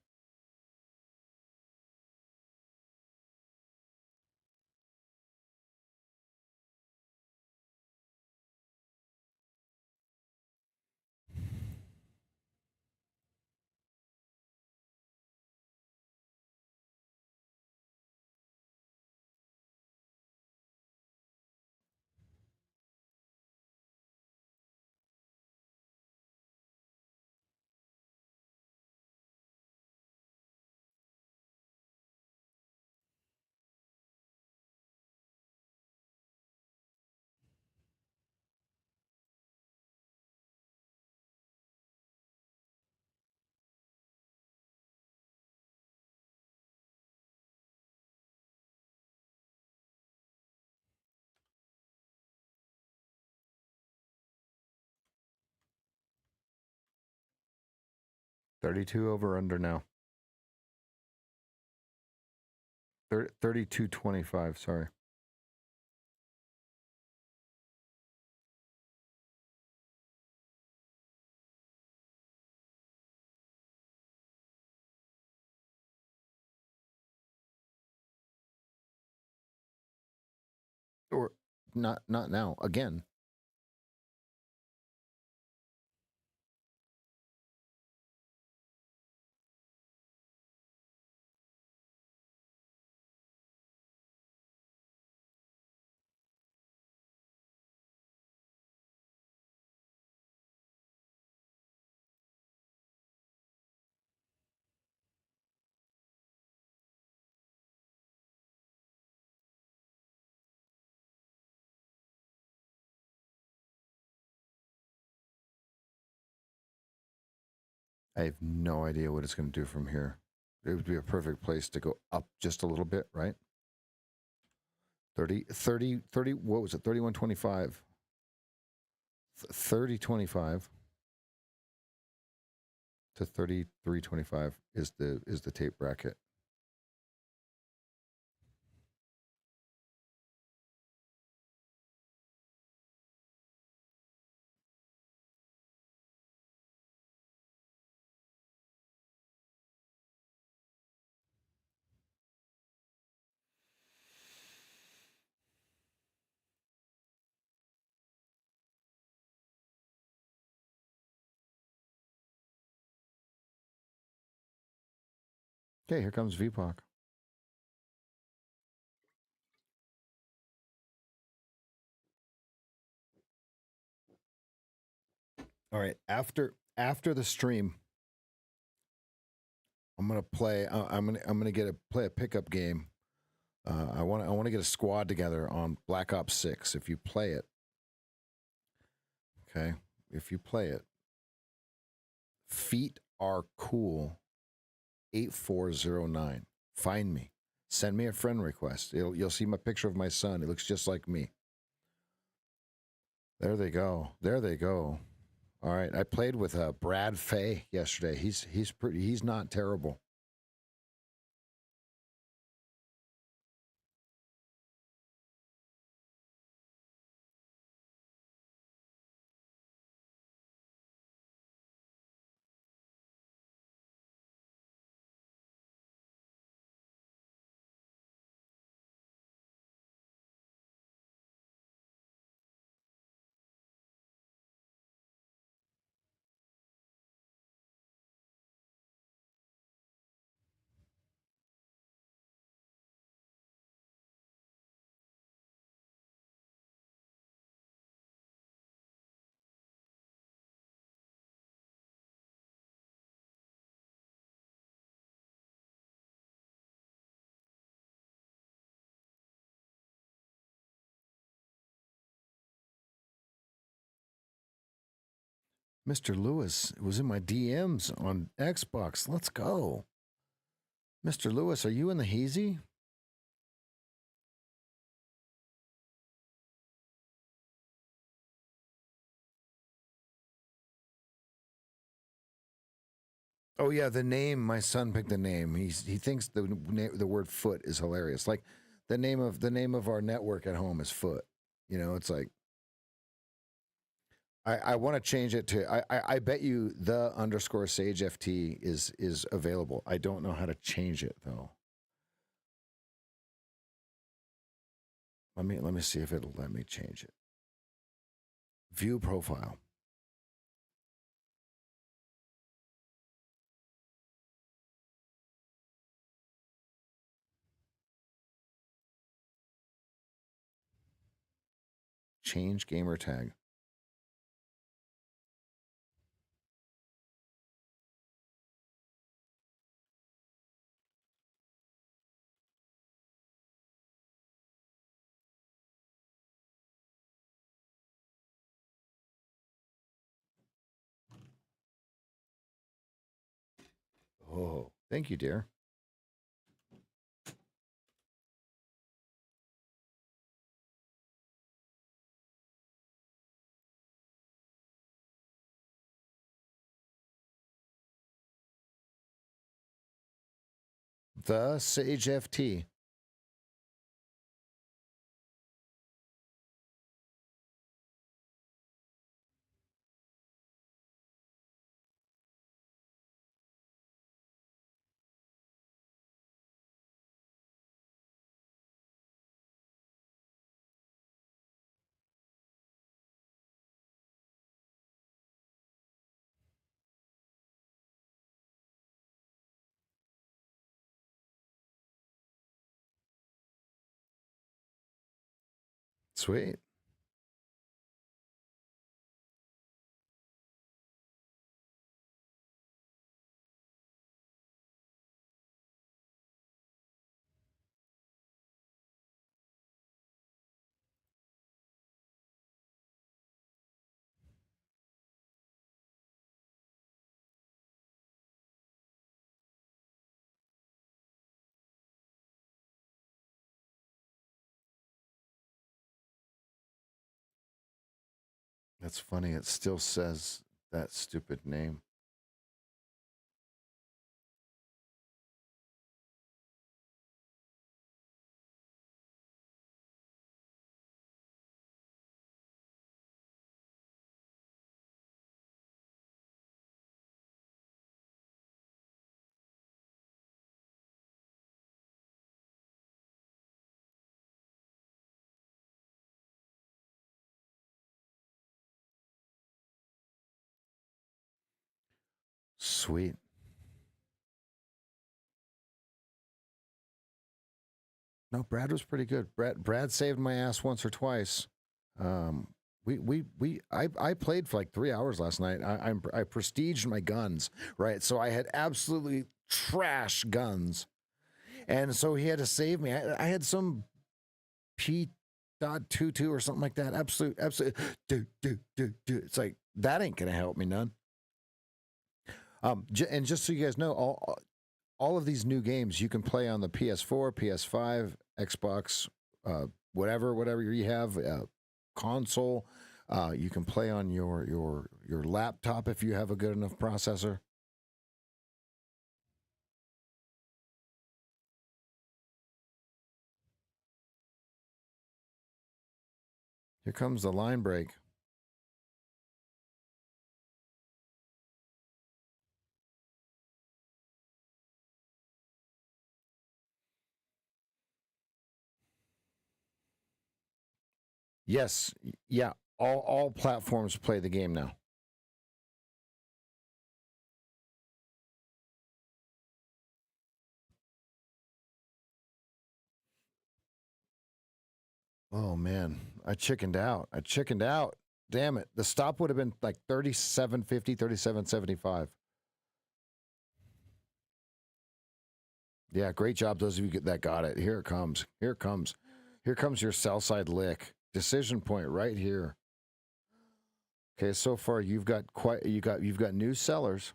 $32 over under now. 32.25, sorry. Or not now. Again. I have no idea what it's going to do from here. It would be a perfect place to go up just a little bit, right? 30, what was it? 31.25. 30.25 to 33.25 is the tape bracket. Okay, here comes VPOC. All right, after the stream, I'm gonna play. I'm gonna play a pickup game. I want to get a squad together on Black Ops 6. If you play it, okay. If you play it, Feet Are Cool 8409. Find me. Send me a friend request. You'll see my picture of my son. It looks just like me. There they go. There they go. All right. I played with Brad Fay yesterday. He's not terrible. Mr. Lewis was in my DMs on Xbox. Let's go. Mr. Lewis, are you in the hazy? Oh yeah, the name. My son picked the name. He thinks the word foot is hilarious. Like the name of our network at home is Foot. You know, it's like I want to change it to I bet you the underscore SageFT is available. I don't know how to change it though. Let me see if it'll let me change it. View profile. Change gamer tag. Oh, thank you, dear. The SageFT. Sweet. That's funny. It still says that stupid name. Sweet. No, Brad was pretty good. Brad saved my ass once or twice. I played for like 3 hours last night. I prestiged my guns, right? So I had absolutely trash guns, and so he had to save me. I had some P.22 or something like that. Absolute. Do. It's like that ain't gonna help me none. And just so you guys know, all of these new games you can play on the PS4, PS5, Xbox, whatever you have, console. You can play on your laptop if you have a good enough processor. Here comes the line break. Yes, yeah. All platforms play the game now. Oh man, I chickened out. Damn it. The stop would have been like 37.50, 37.75. Yeah, great job those of you that got it. Here it comes. Here comes your sell side lick. Decision point right here. Okay, so far you've got you've got new sellers.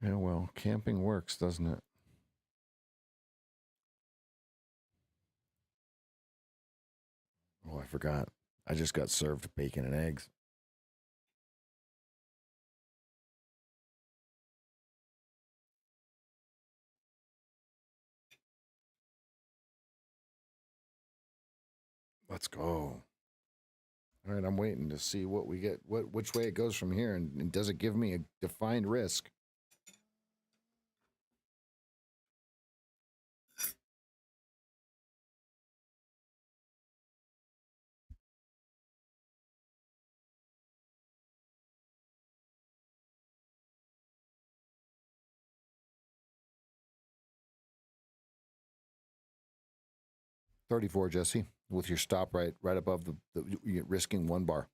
Yeah, well, camping works, doesn't it? Oh, I forgot. I just got served bacon and eggs. Let's go. All right, I'm waiting to see what we get, which way it goes from here, and does it give me a defined risk? $34, Jesse, with your stop right above you're risking 1 bar.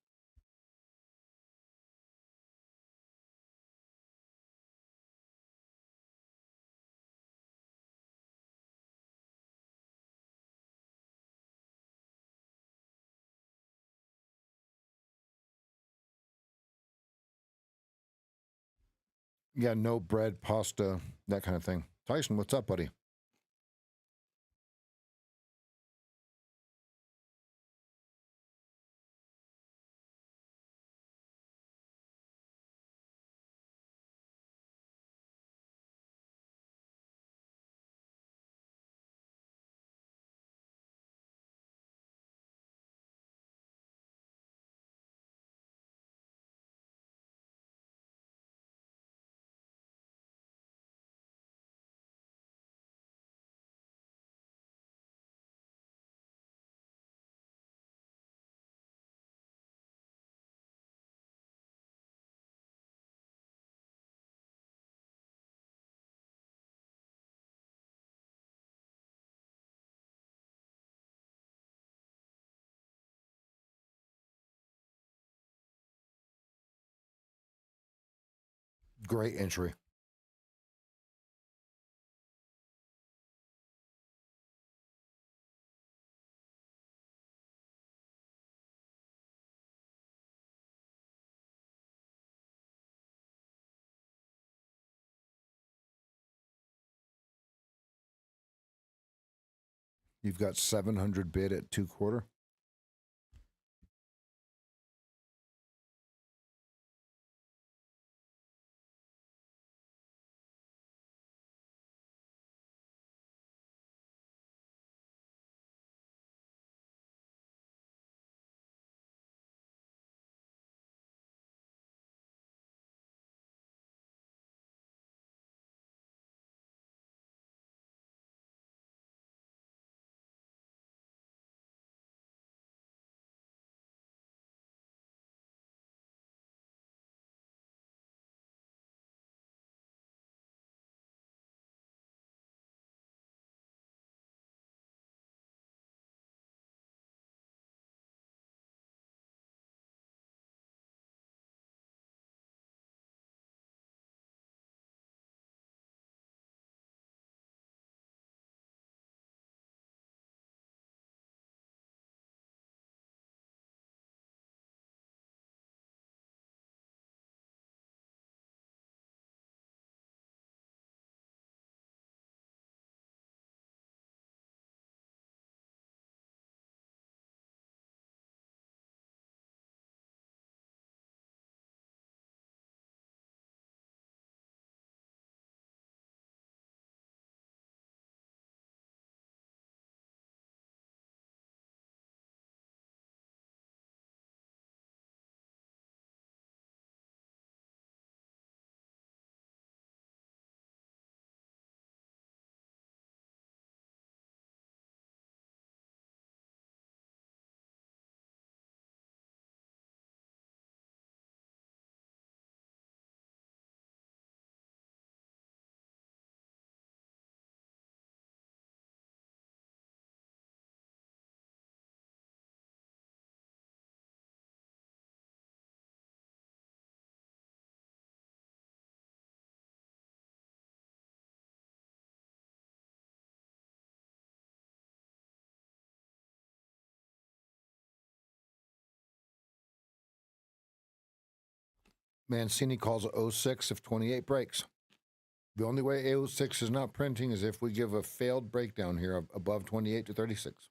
Yeah, no bread, pasta, that kind of thing. Tyson, what's up, buddy? Great entry. You've got 700 bid at 2/4. Mancini calls it 06 if 28 breaks. The only way A06 is not printing is if we give a failed breakdown here above 28 to 36.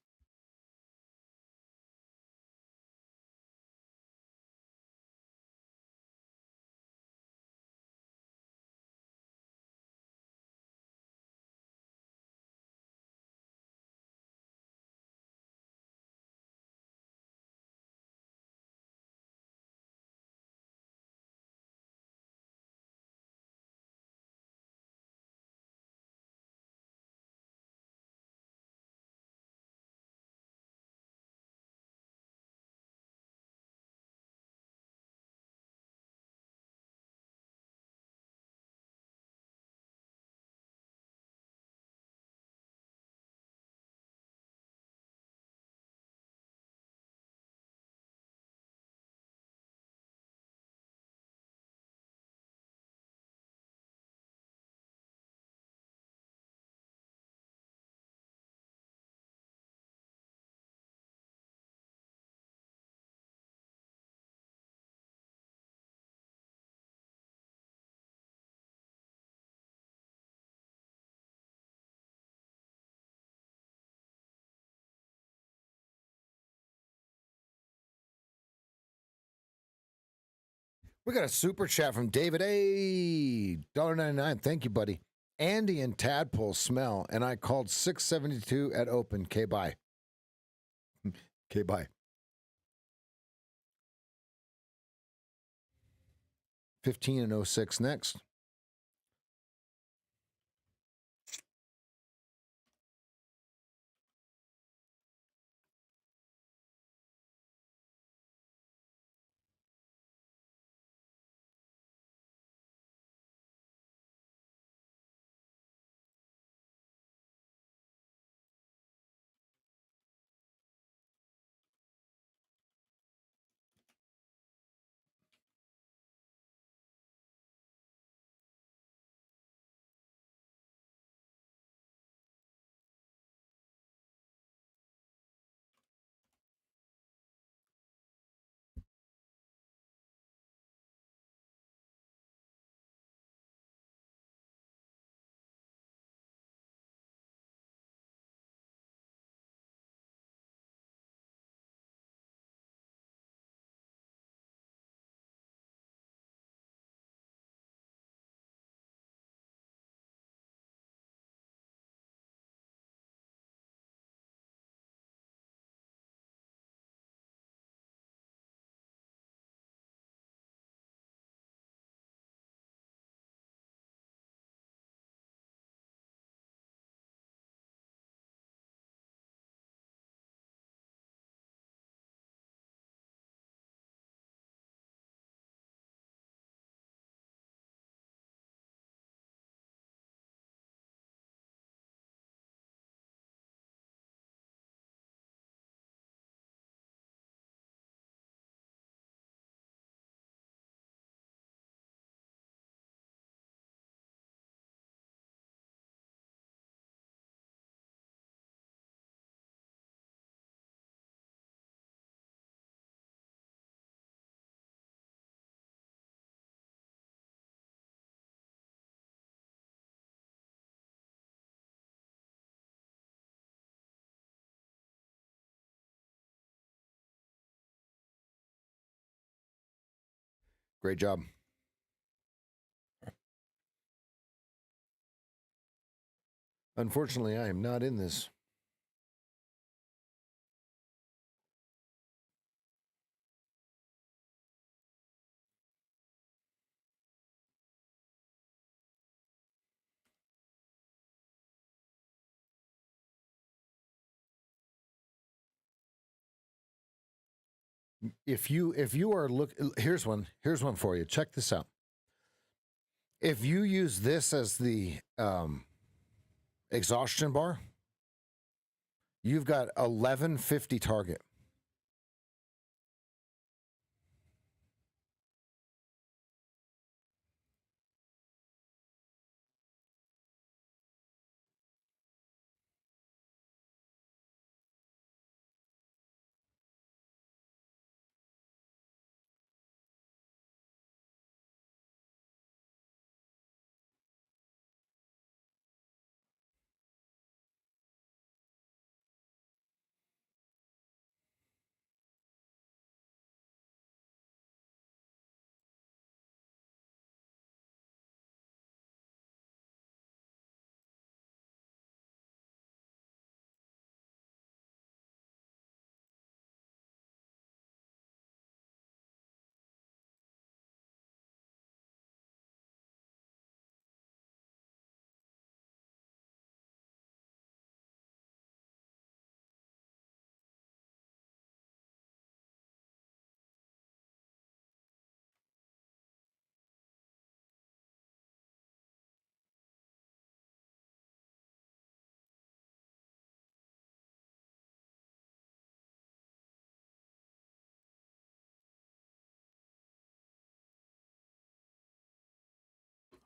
We got a super chat from David A. $1.99. Thank you, buddy. Andy and Tadpole smell, and I called 672 at open. K bye. K bye. 15 and 06 next. Great job. Unfortunately, I am not in this. If you are here's one for you. Check this out. If you use this as the exhaustion bar, you've got 1150 target.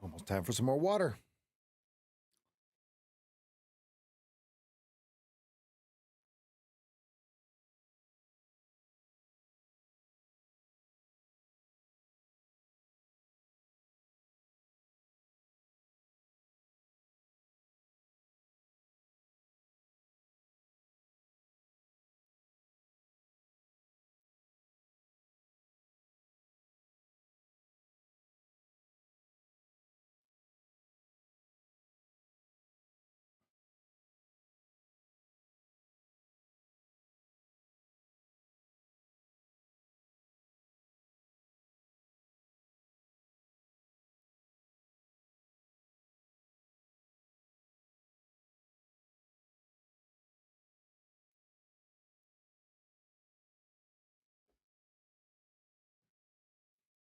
Almost time for some more water.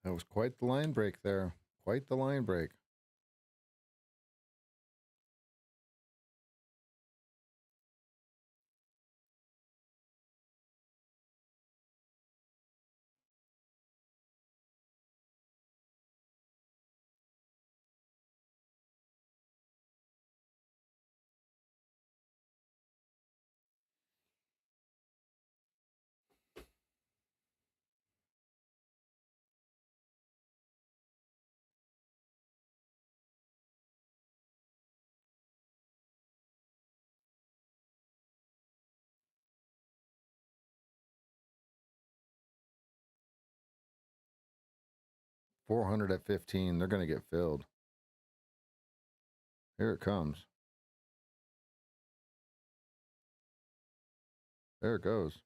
That was quite the line break there. Quite the line break. $400 at 15. They're going to get filled. Here it comes. There it goes.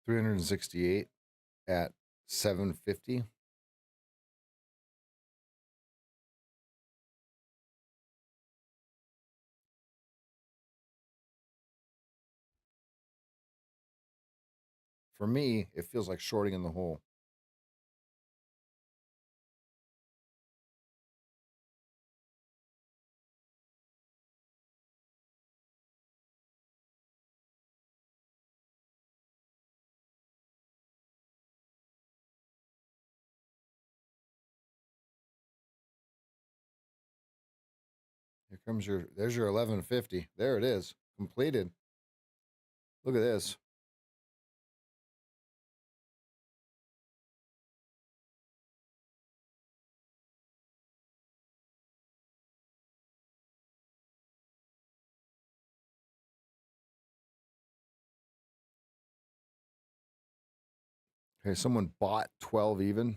$368 at 750. For me, it feels like shorting in the hole. Here comes there's your 1150. There it is. Completed. Look at this. Okay, someone bought 12 even.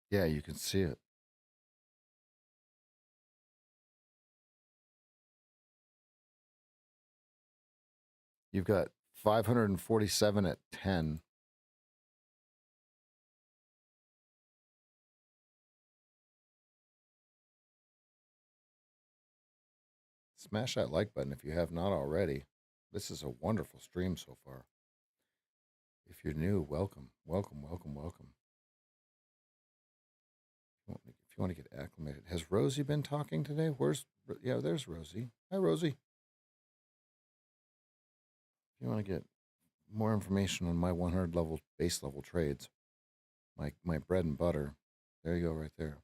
Yeah, you can see it. You've got 547 at 10. Smash that like button if you have not already. This is a wonderful stream so far. If you're new, welcome, welcome, welcome, welcome. If you want to get acclimated, has Rosie been talking today? Yeah, there's Rosie. Hi, Rosie. If you want to get more information on my 100 level base level trades, my bread and butter, there you go, right there.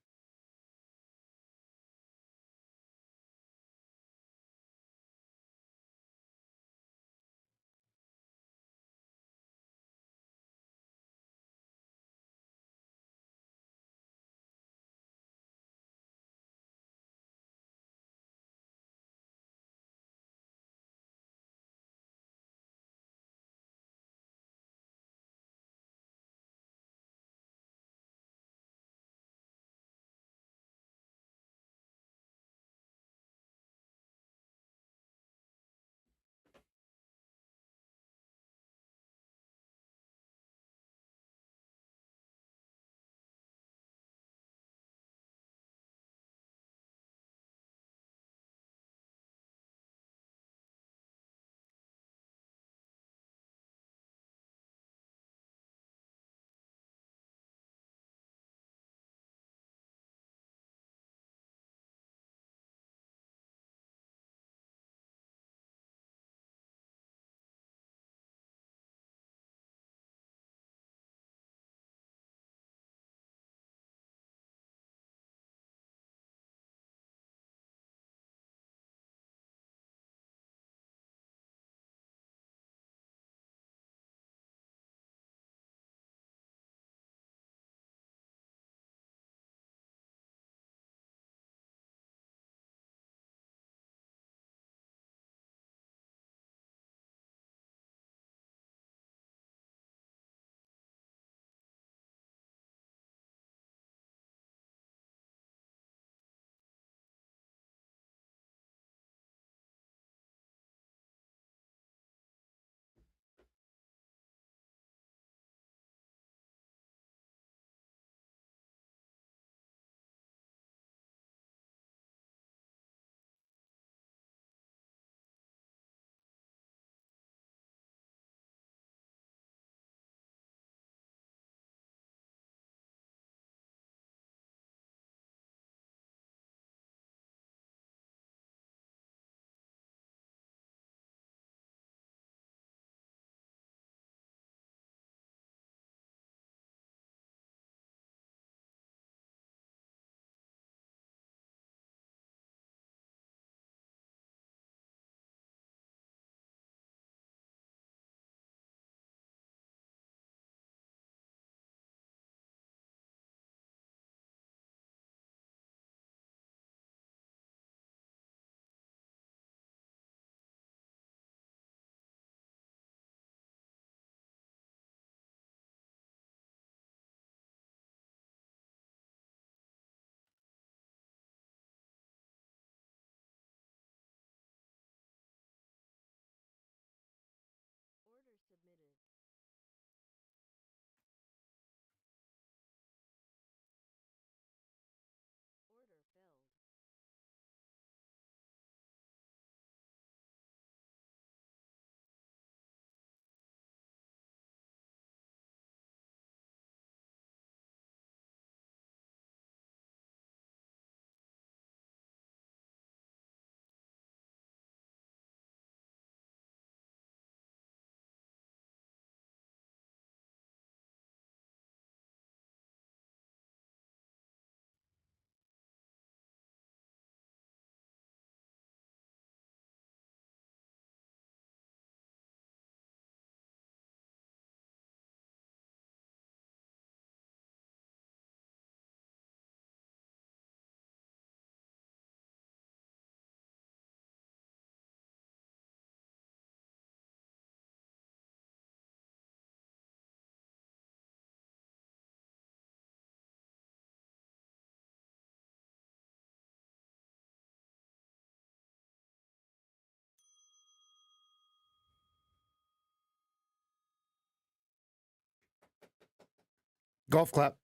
Golf clap.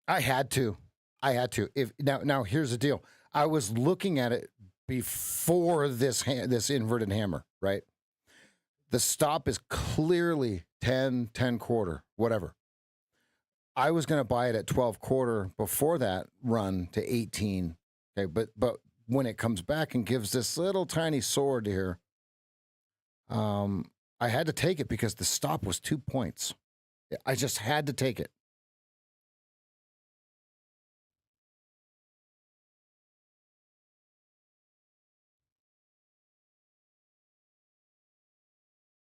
I had to. If now here's the deal. I was looking at it before this inverted hammer, right? The stop is clearly 10, 10 quarter, whatever. I was going to buy it at 12 quarter before that run to 18. Okay, but when it comes back and gives this little tiny sword here, I had to take it because the stop was 2 points. I just had to take it.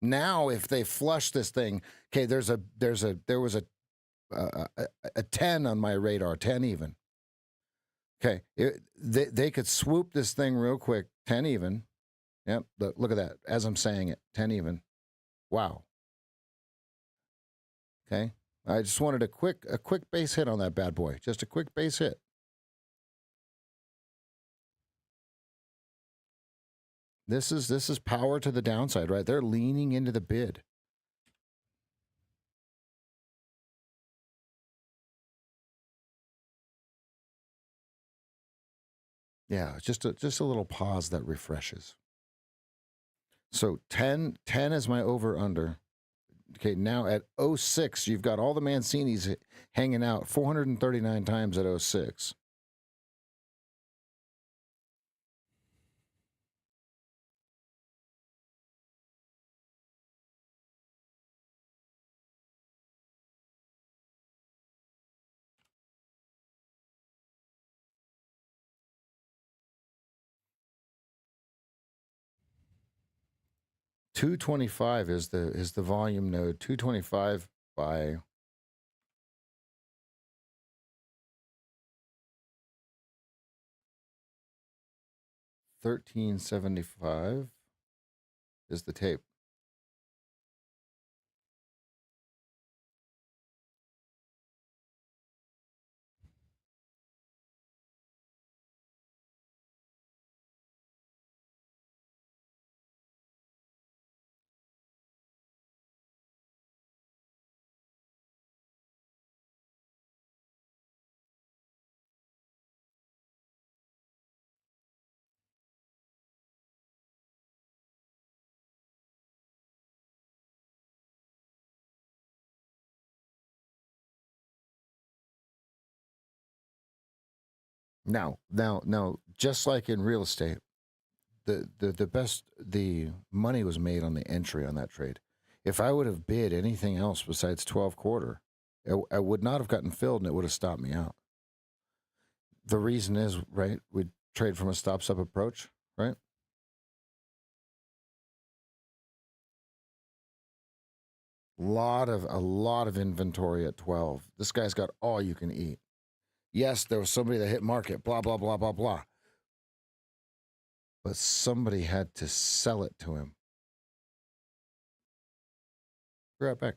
Now, if they flush this thing, okay, there was a 10 on my radar, 10 even. Okay, they could swoop this thing real quick, 10 even. Yep, look at that. As I'm saying it, 10 even. Wow. Okay, I just wanted a quick base hit on that bad boy. Just a quick base hit. This is power to the downside, right? They're leaning into the bid. Yeah, just a little pause that refreshes. So 10 is my over under. Okay, now at 06, you've got all the Mancinis hanging out 439 times at 06. $225 is the volume node. 225 by 1375 is the tape. Now, just like in real estate, the money was made on the entry on that trade. If I would have bid anything else besides 12 quarter, I would not have gotten filled and it would have stopped me out. The reason is, right, we trade from a stop up approach, right? A lot of inventory at 12. This guy's got all you can eat. Yes, there was somebody that hit market, blah, blah, blah, blah, blah. But somebody had to sell it to him. Be right back.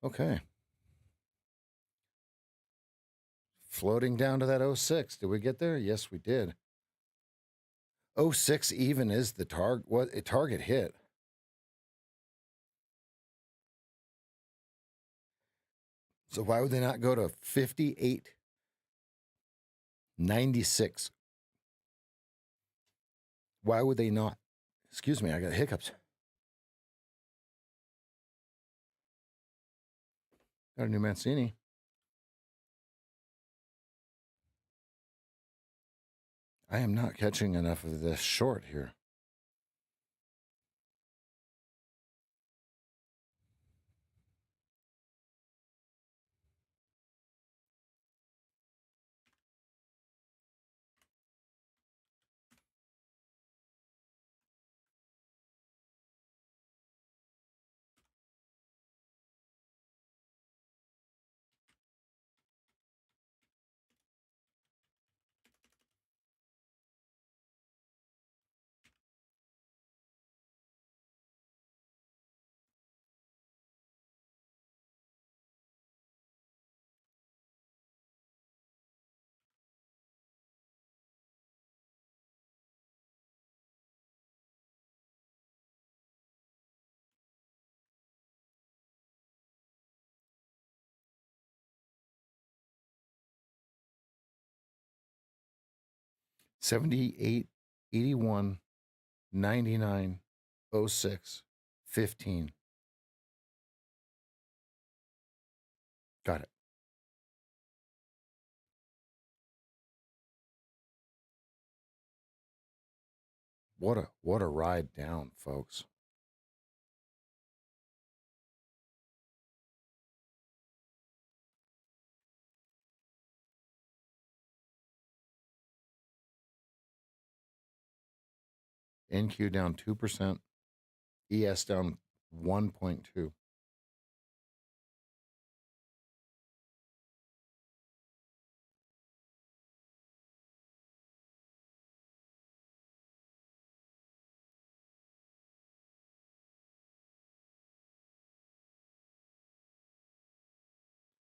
Okay. Floating down to that 06. Did we get there? Yes, we did. 06 even is the target. What a target hit. So why would they not go to 58.96? Why would they not? Excuse me, I got hiccups. Got a new Mancini. I am not catching enough of this short here. $78, $81, $99, $06, $15. Got it. What a ride down, folks. NQ down 2%, ES down 1.2.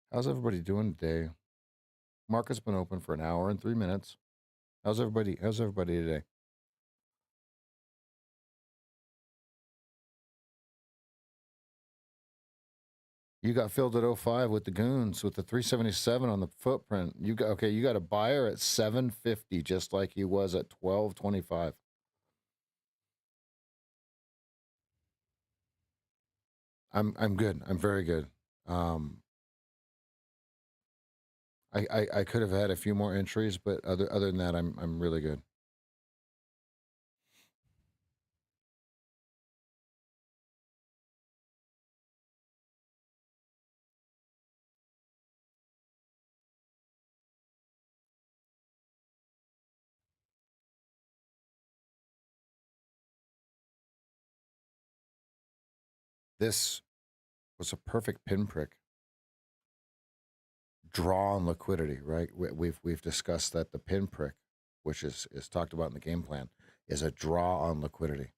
How's everybody doing today? Market's been open for an hour and 3 minutes. How's everybody today? You got filled at 05 with the goons with the 377 on the footprint. You got a buyer at 750 just like he was at 1225. I'm good. I'm very good. I could have had a few more entries, but other than that, I'm really good. This was a perfect pinprick draw on liquidity, right? We've discussed that the pinprick, which is talked about in the game plan, is a draw on liquidity.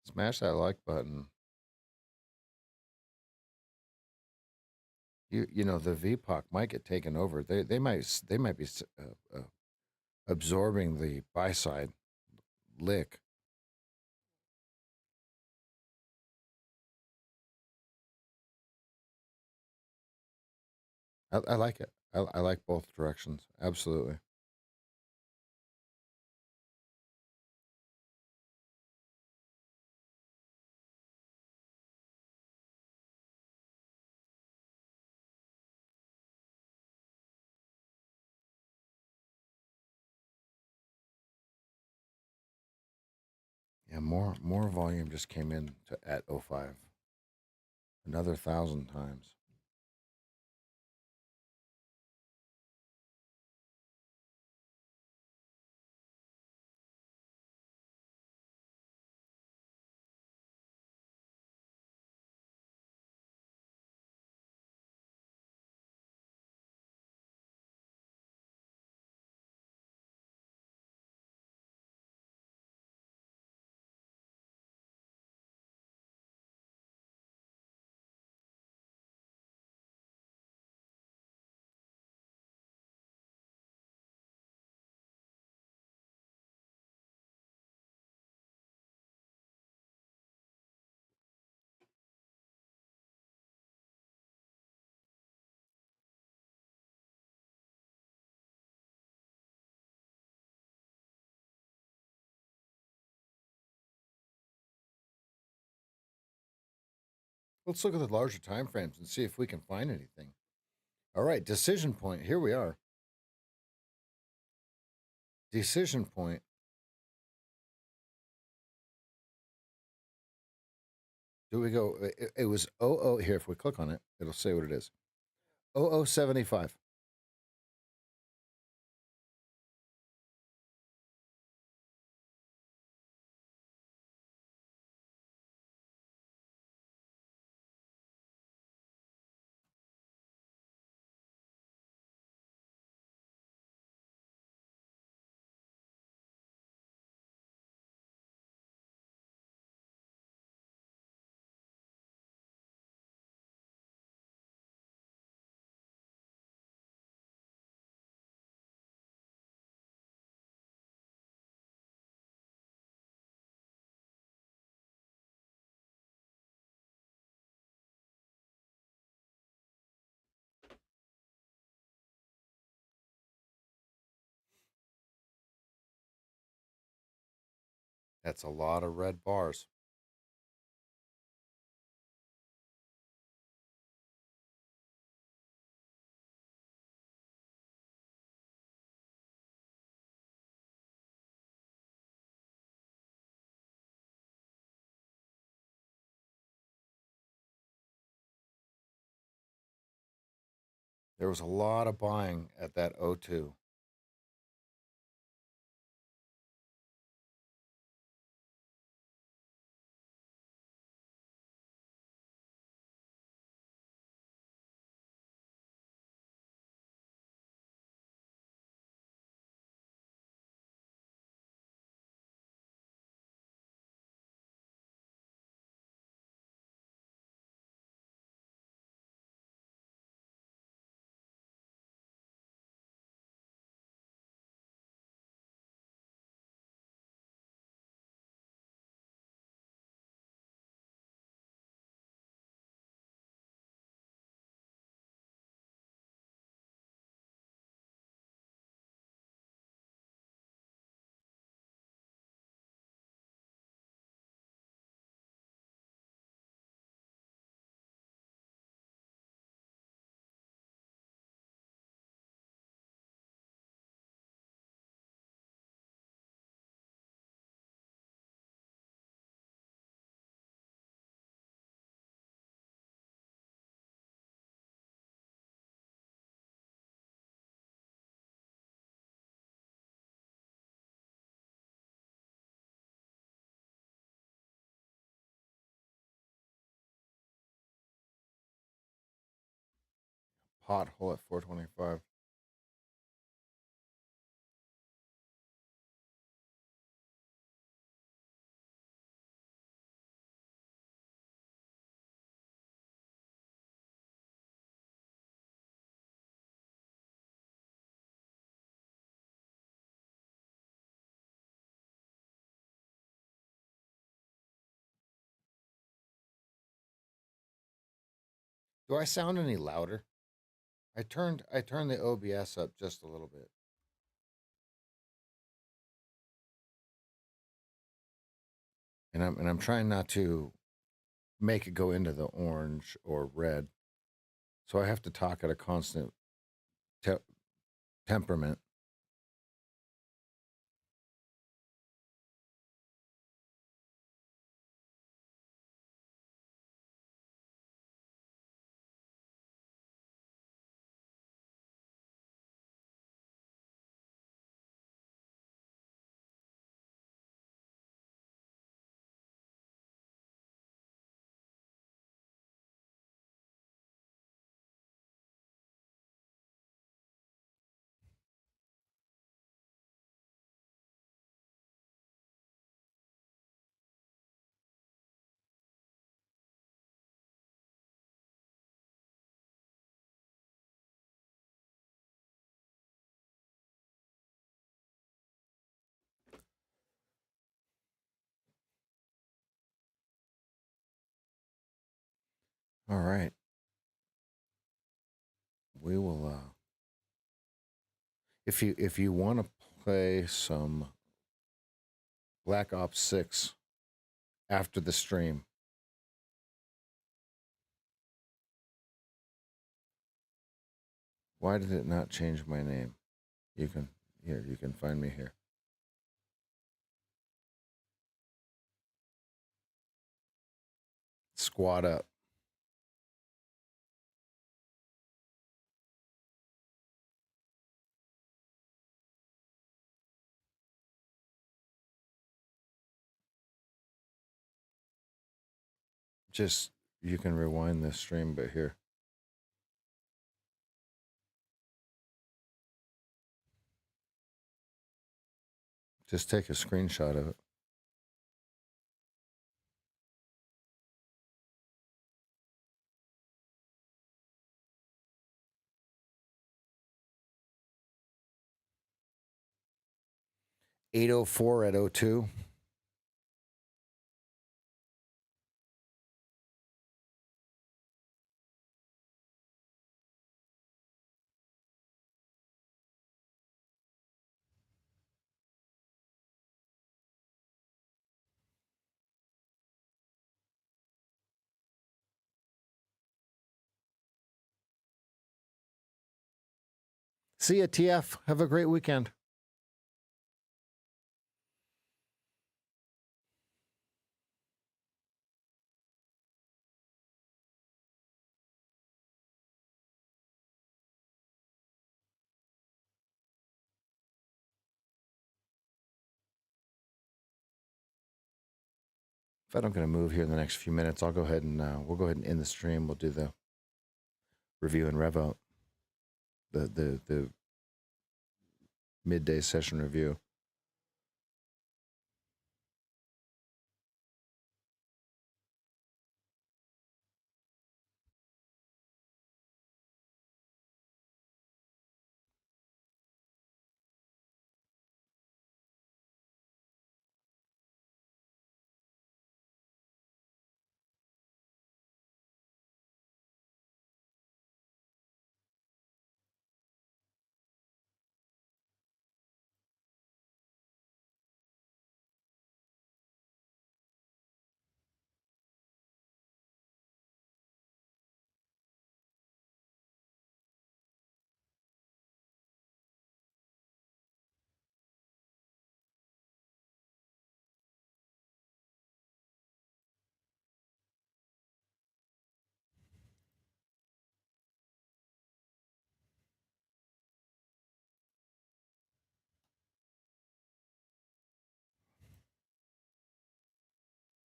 Smash that like button. You know the VPOC might get taken over. They might be absorbing the buy side lick. I like it. I like both directions. Absolutely. Yeah, more volume just came in at 05. Another 1,000 times. Let's look at the larger time frames and see if we can find anything. All right, decision point. Here we are. Decision point. Do we go? It was 00. Here, if we click on it, it'll say what it is. 0075. That's a lot of red bars. There was a lot of buying at that 02. Pothole at 425. Do I sound any louder? I turned the OBS up just a little bit. And I'm trying not to make it go into the orange or red. So I have to talk at a constant te- temperament. All right. We will if you want to play some Black Ops 6 after the stream, Why did it not change my name? You can find me here. Squat up. Just, you can rewind this stream, but here. Just take a screenshot of it. $804 at 02. See ya, TF. Have a great weekend. If I don't get a move here in the next few minutes, I'll go ahead and we'll go ahead and end the stream. We'll do the review and rev out, the midday session review.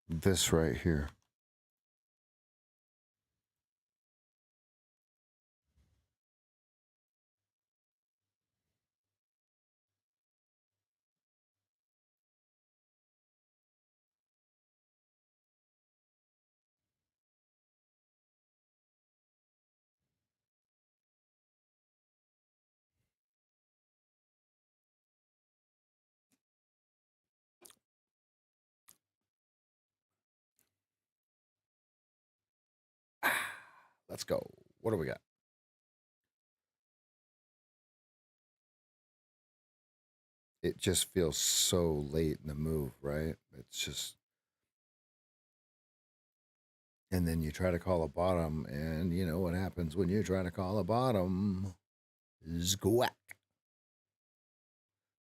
This right here. Let's go. What do we got? It just feels so late in the move, right? It's just, and then you try to call a bottom, and you know what happens when you try to call a bottom? Squack.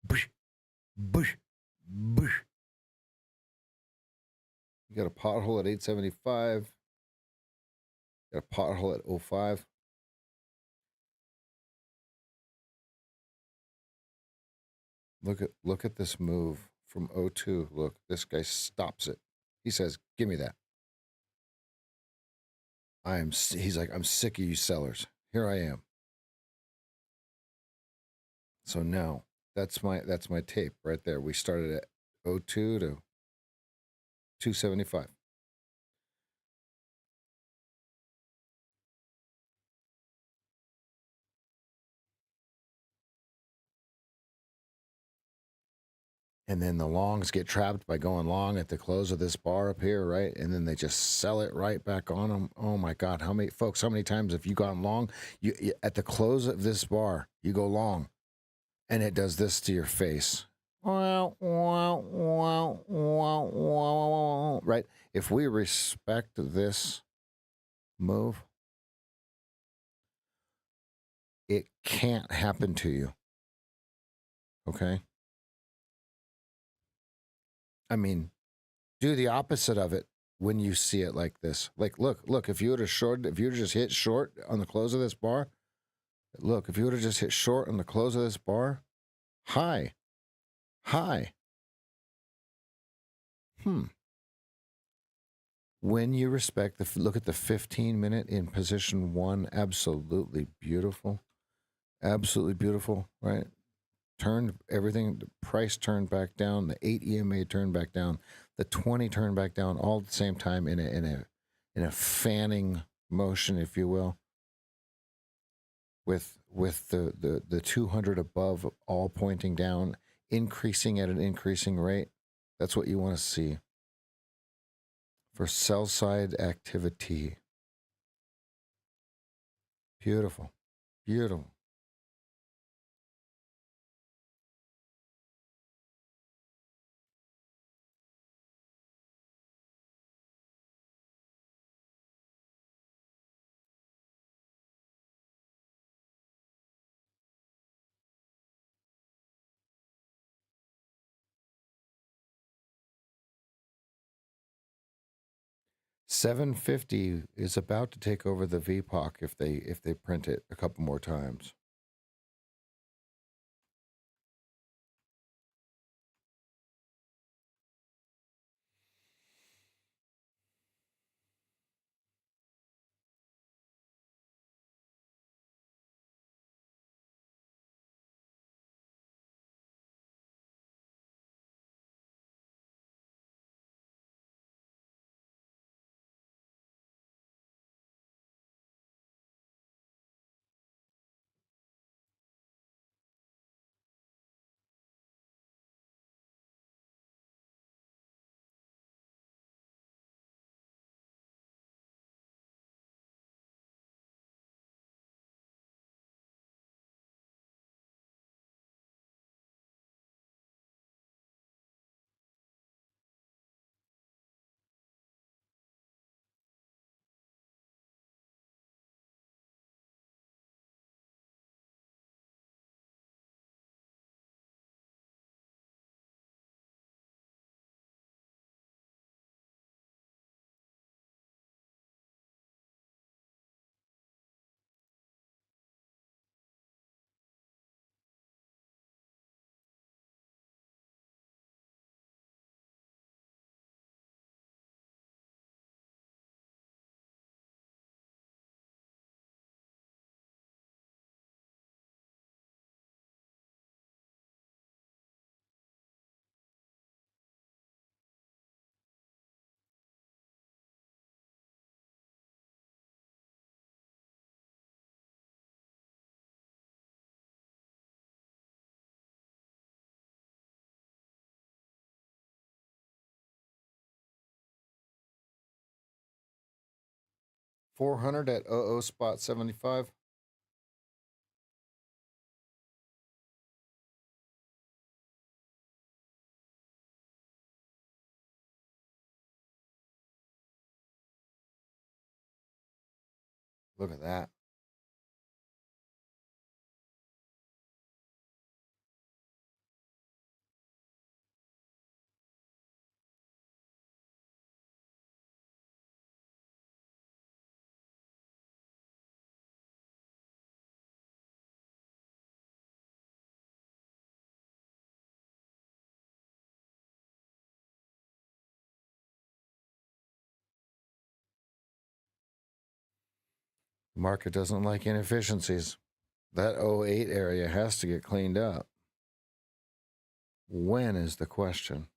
Bush, bush, bush. You got a pothole at 875. Got a pothole at 05. Look at this move from 02. Look, this guy stops it. He says, "Give me that." He's like, "I'm sick of you sellers. Here I am." So now that's my tape right there. We started at 02 to 275. And then the longs get trapped by going long at the close of this bar up here, right? And then they just sell it right back on them. Oh my God. How many times have you gone long? You at the close of this bar, you go long and it does this to your face. Right? If we respect this move, it can't happen to you. Okay? I mean, do the opposite of it when you see it like this. Like, look, if you would have just hit short on the close of this bar, look, if you would have just hit short on the close of this bar, high. When you respect look at the 15-minute in position 1, absolutely beautiful. Absolutely beautiful, right? Turned everything, the price turned back down, the 8 EMA turned back down, the 20 turned back down, all at the same time in a fanning motion, if you will, with the 200 above all pointing down, increasing at an increasing rate. That's what you want to see for sell side activity. Beautiful. Beautiful. $750 is about to take over the VPOC if they print it a couple more times. $400 at 00 spot 75. Look at that. Market doesn't like inefficiencies. That '08 area has to get cleaned up. When is the question?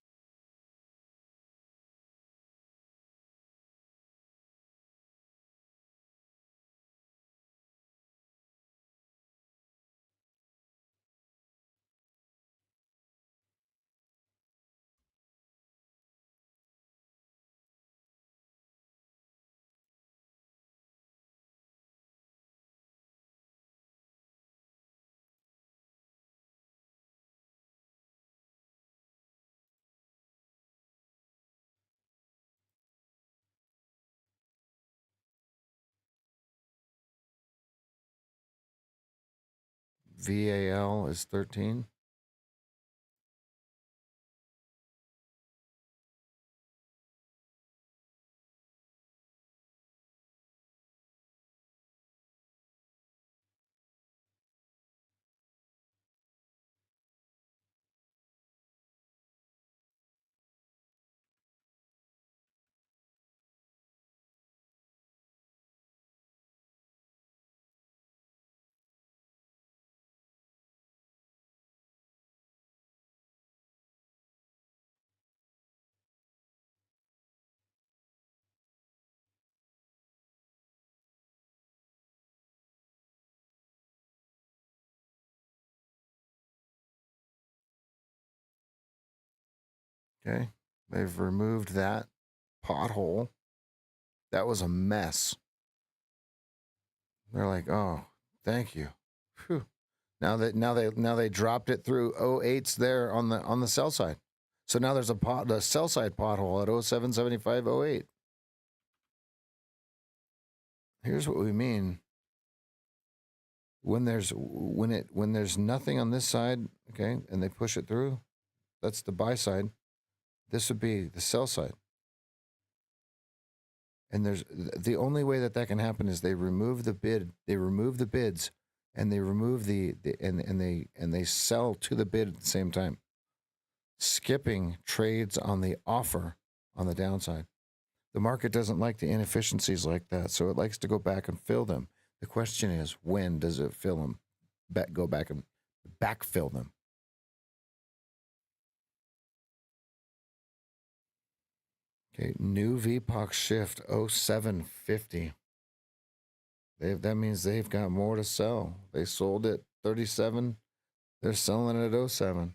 VAL is 13. Okay. They've removed that pothole. That was a mess. They're like, oh, thank you. Whew. Now they dropped it through 08s there on the sell side. So now there's the sell side pothole at 077508. Here's what we mean. When there's nothing on this side, okay, and they push it through, that's the buy side. This would be the sell side. And there's the only way that can happen is they remove the bid, they remove the bids, and they remove and they sell to the bid at the same time. Skipping trades on the offer on the downside. The market doesn't like the inefficiencies like that, so it likes to go back and fill them. The question is, when does it fill them? Go back and backfill them. Okay, new VPOC shift 0750. That means they've got more to sell. They sold it 37. They're selling it at 07.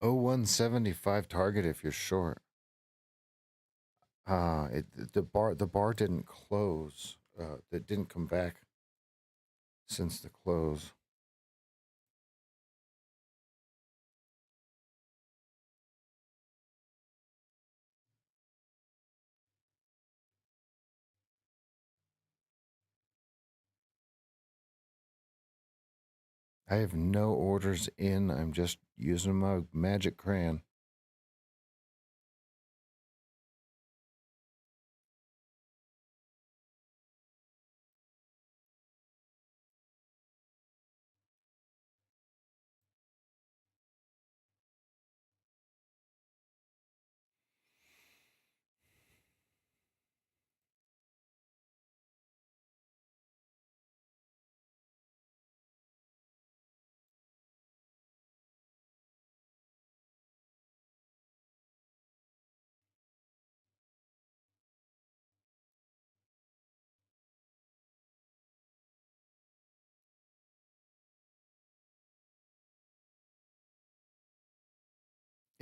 Oh, 175 target if you're short. The bar didn't close. It didn't come back since the close. I have no orders in. I'm just using my magic crayon.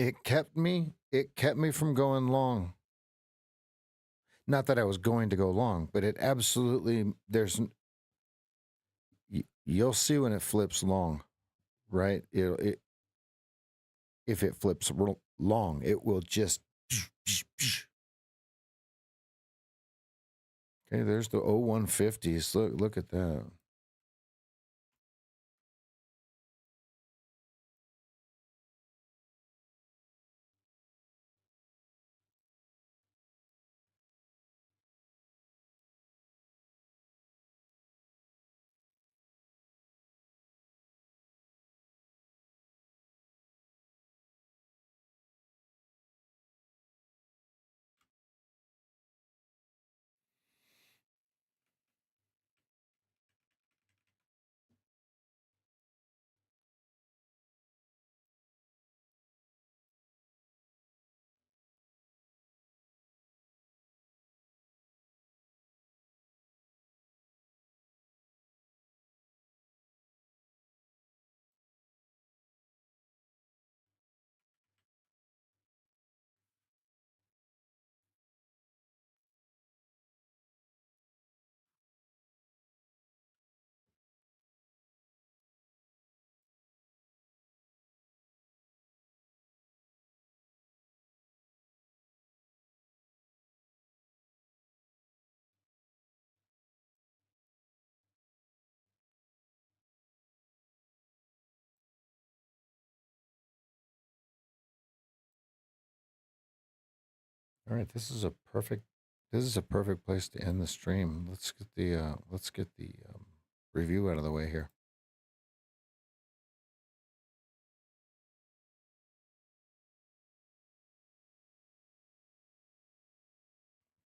It kept me from going long. Not that I was going to go long, but it absolutely you'll see when it flips long, right? If it flips long, it will just okay, there's the 0150s. Look at that. All right, this is a perfect place to end the stream. Let's get the review out of the way here.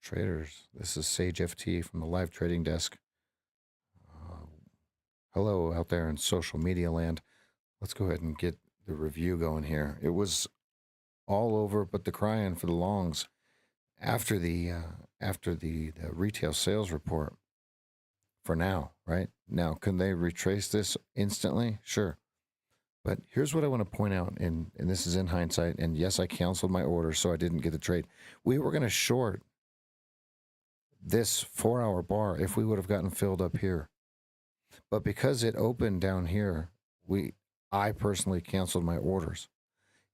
Traders, this is SageFT from the live trading desk. Hello out there in social media land. Let's go ahead and get the review going here. It was all over but the crying for the longs after the retail sales report. For now, right? Now, can they retrace this instantly? Sure. But here's what I want to point out, and this is in hindsight, and yes, I canceled my order, so I didn't get the trade. We were going to short this 4-hour bar if we would have gotten filled up here. But because it opened down here, I personally canceled my orders.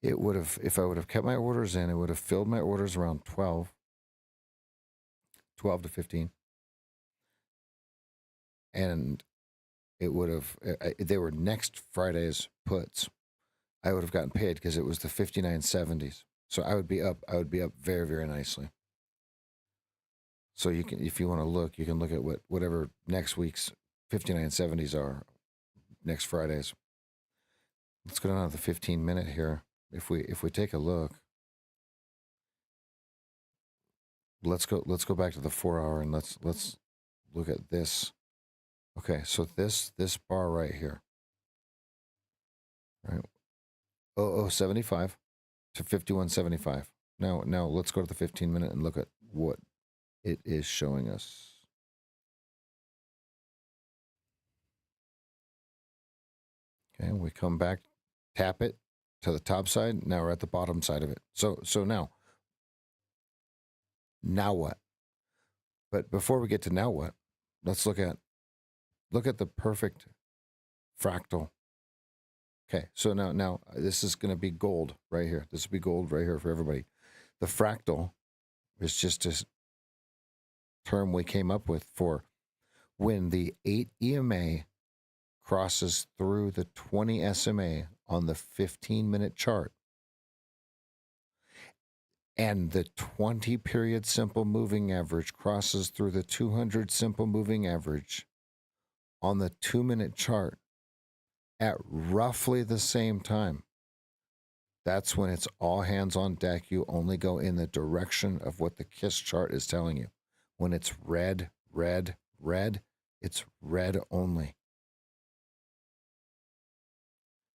It would have, if I would have kept my orders in, it would have filled my orders around 12 to 15. And it would have, they were next Friday's puts. I would have gotten paid because it was the 59.70s. So I would be up very, very nicely. So you can, if you want to look, you can look at whatever next week's 59.70s are next Fridays. Let's go down to the 15-minute here. If we take a look, let's go back to the 4-hour and let's look at this. Okay, so this bar right here, right? 0075 to 51.75. Now let's go to the 15-minute and look at what it is showing us. Okay, we come back, tap it to the top side. Now we're at the bottom side of it. So now what? But before we get to now what, let's look at the perfect fractal. Okay, so now this is going to be gold right here. This will be gold right here for everybody. The fractal is just a term we came up with for when the 8 EMA crosses through the 20 SMA on the 15-minute chart and the 20-period simple moving average crosses through the 200 simple moving average on the 2-minute chart at roughly the same time. That's when it's all hands on deck. You only go in the direction of what the KISS chart is telling you. When it's red, red, red, it's red only.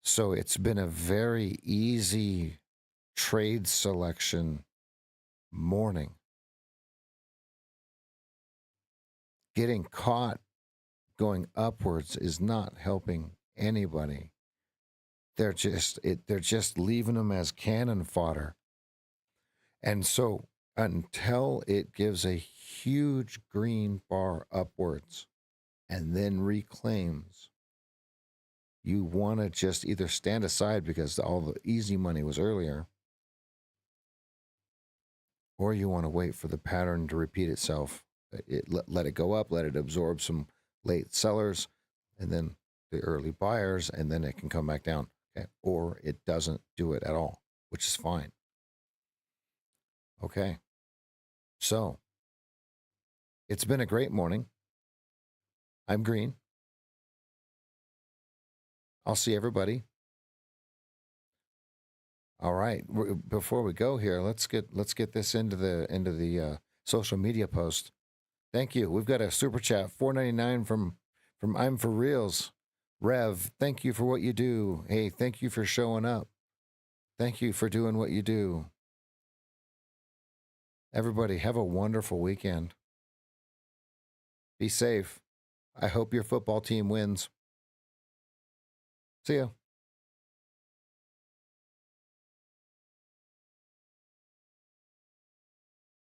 So it's been a very easy trade selection morning. Getting caught going upwards is not helping anybody. They're just leaving them as cannon fodder. And so until it gives a huge green bar upwards and then reclaims, you want to just either stand aside because all the easy money was earlier, or you want to wait for the pattern to repeat itself. Let it go up, let it absorb some late sellers, and then the early buyers, and then it can come back down. Okay? Or it doesn't do it at all, which is fine. Okay. So it's been a great morning. I'm Green. I'll see everybody. All right. Before we go here, let's get this into the social media post. Thank you. We've got a super chat, $4.99 from I'm for Reals. Rev, thank you for what you do. Hey, thank you for showing up. Thank you for doing what you do. Everybody, have a wonderful weekend. Be safe. I hope your football team wins. See ya.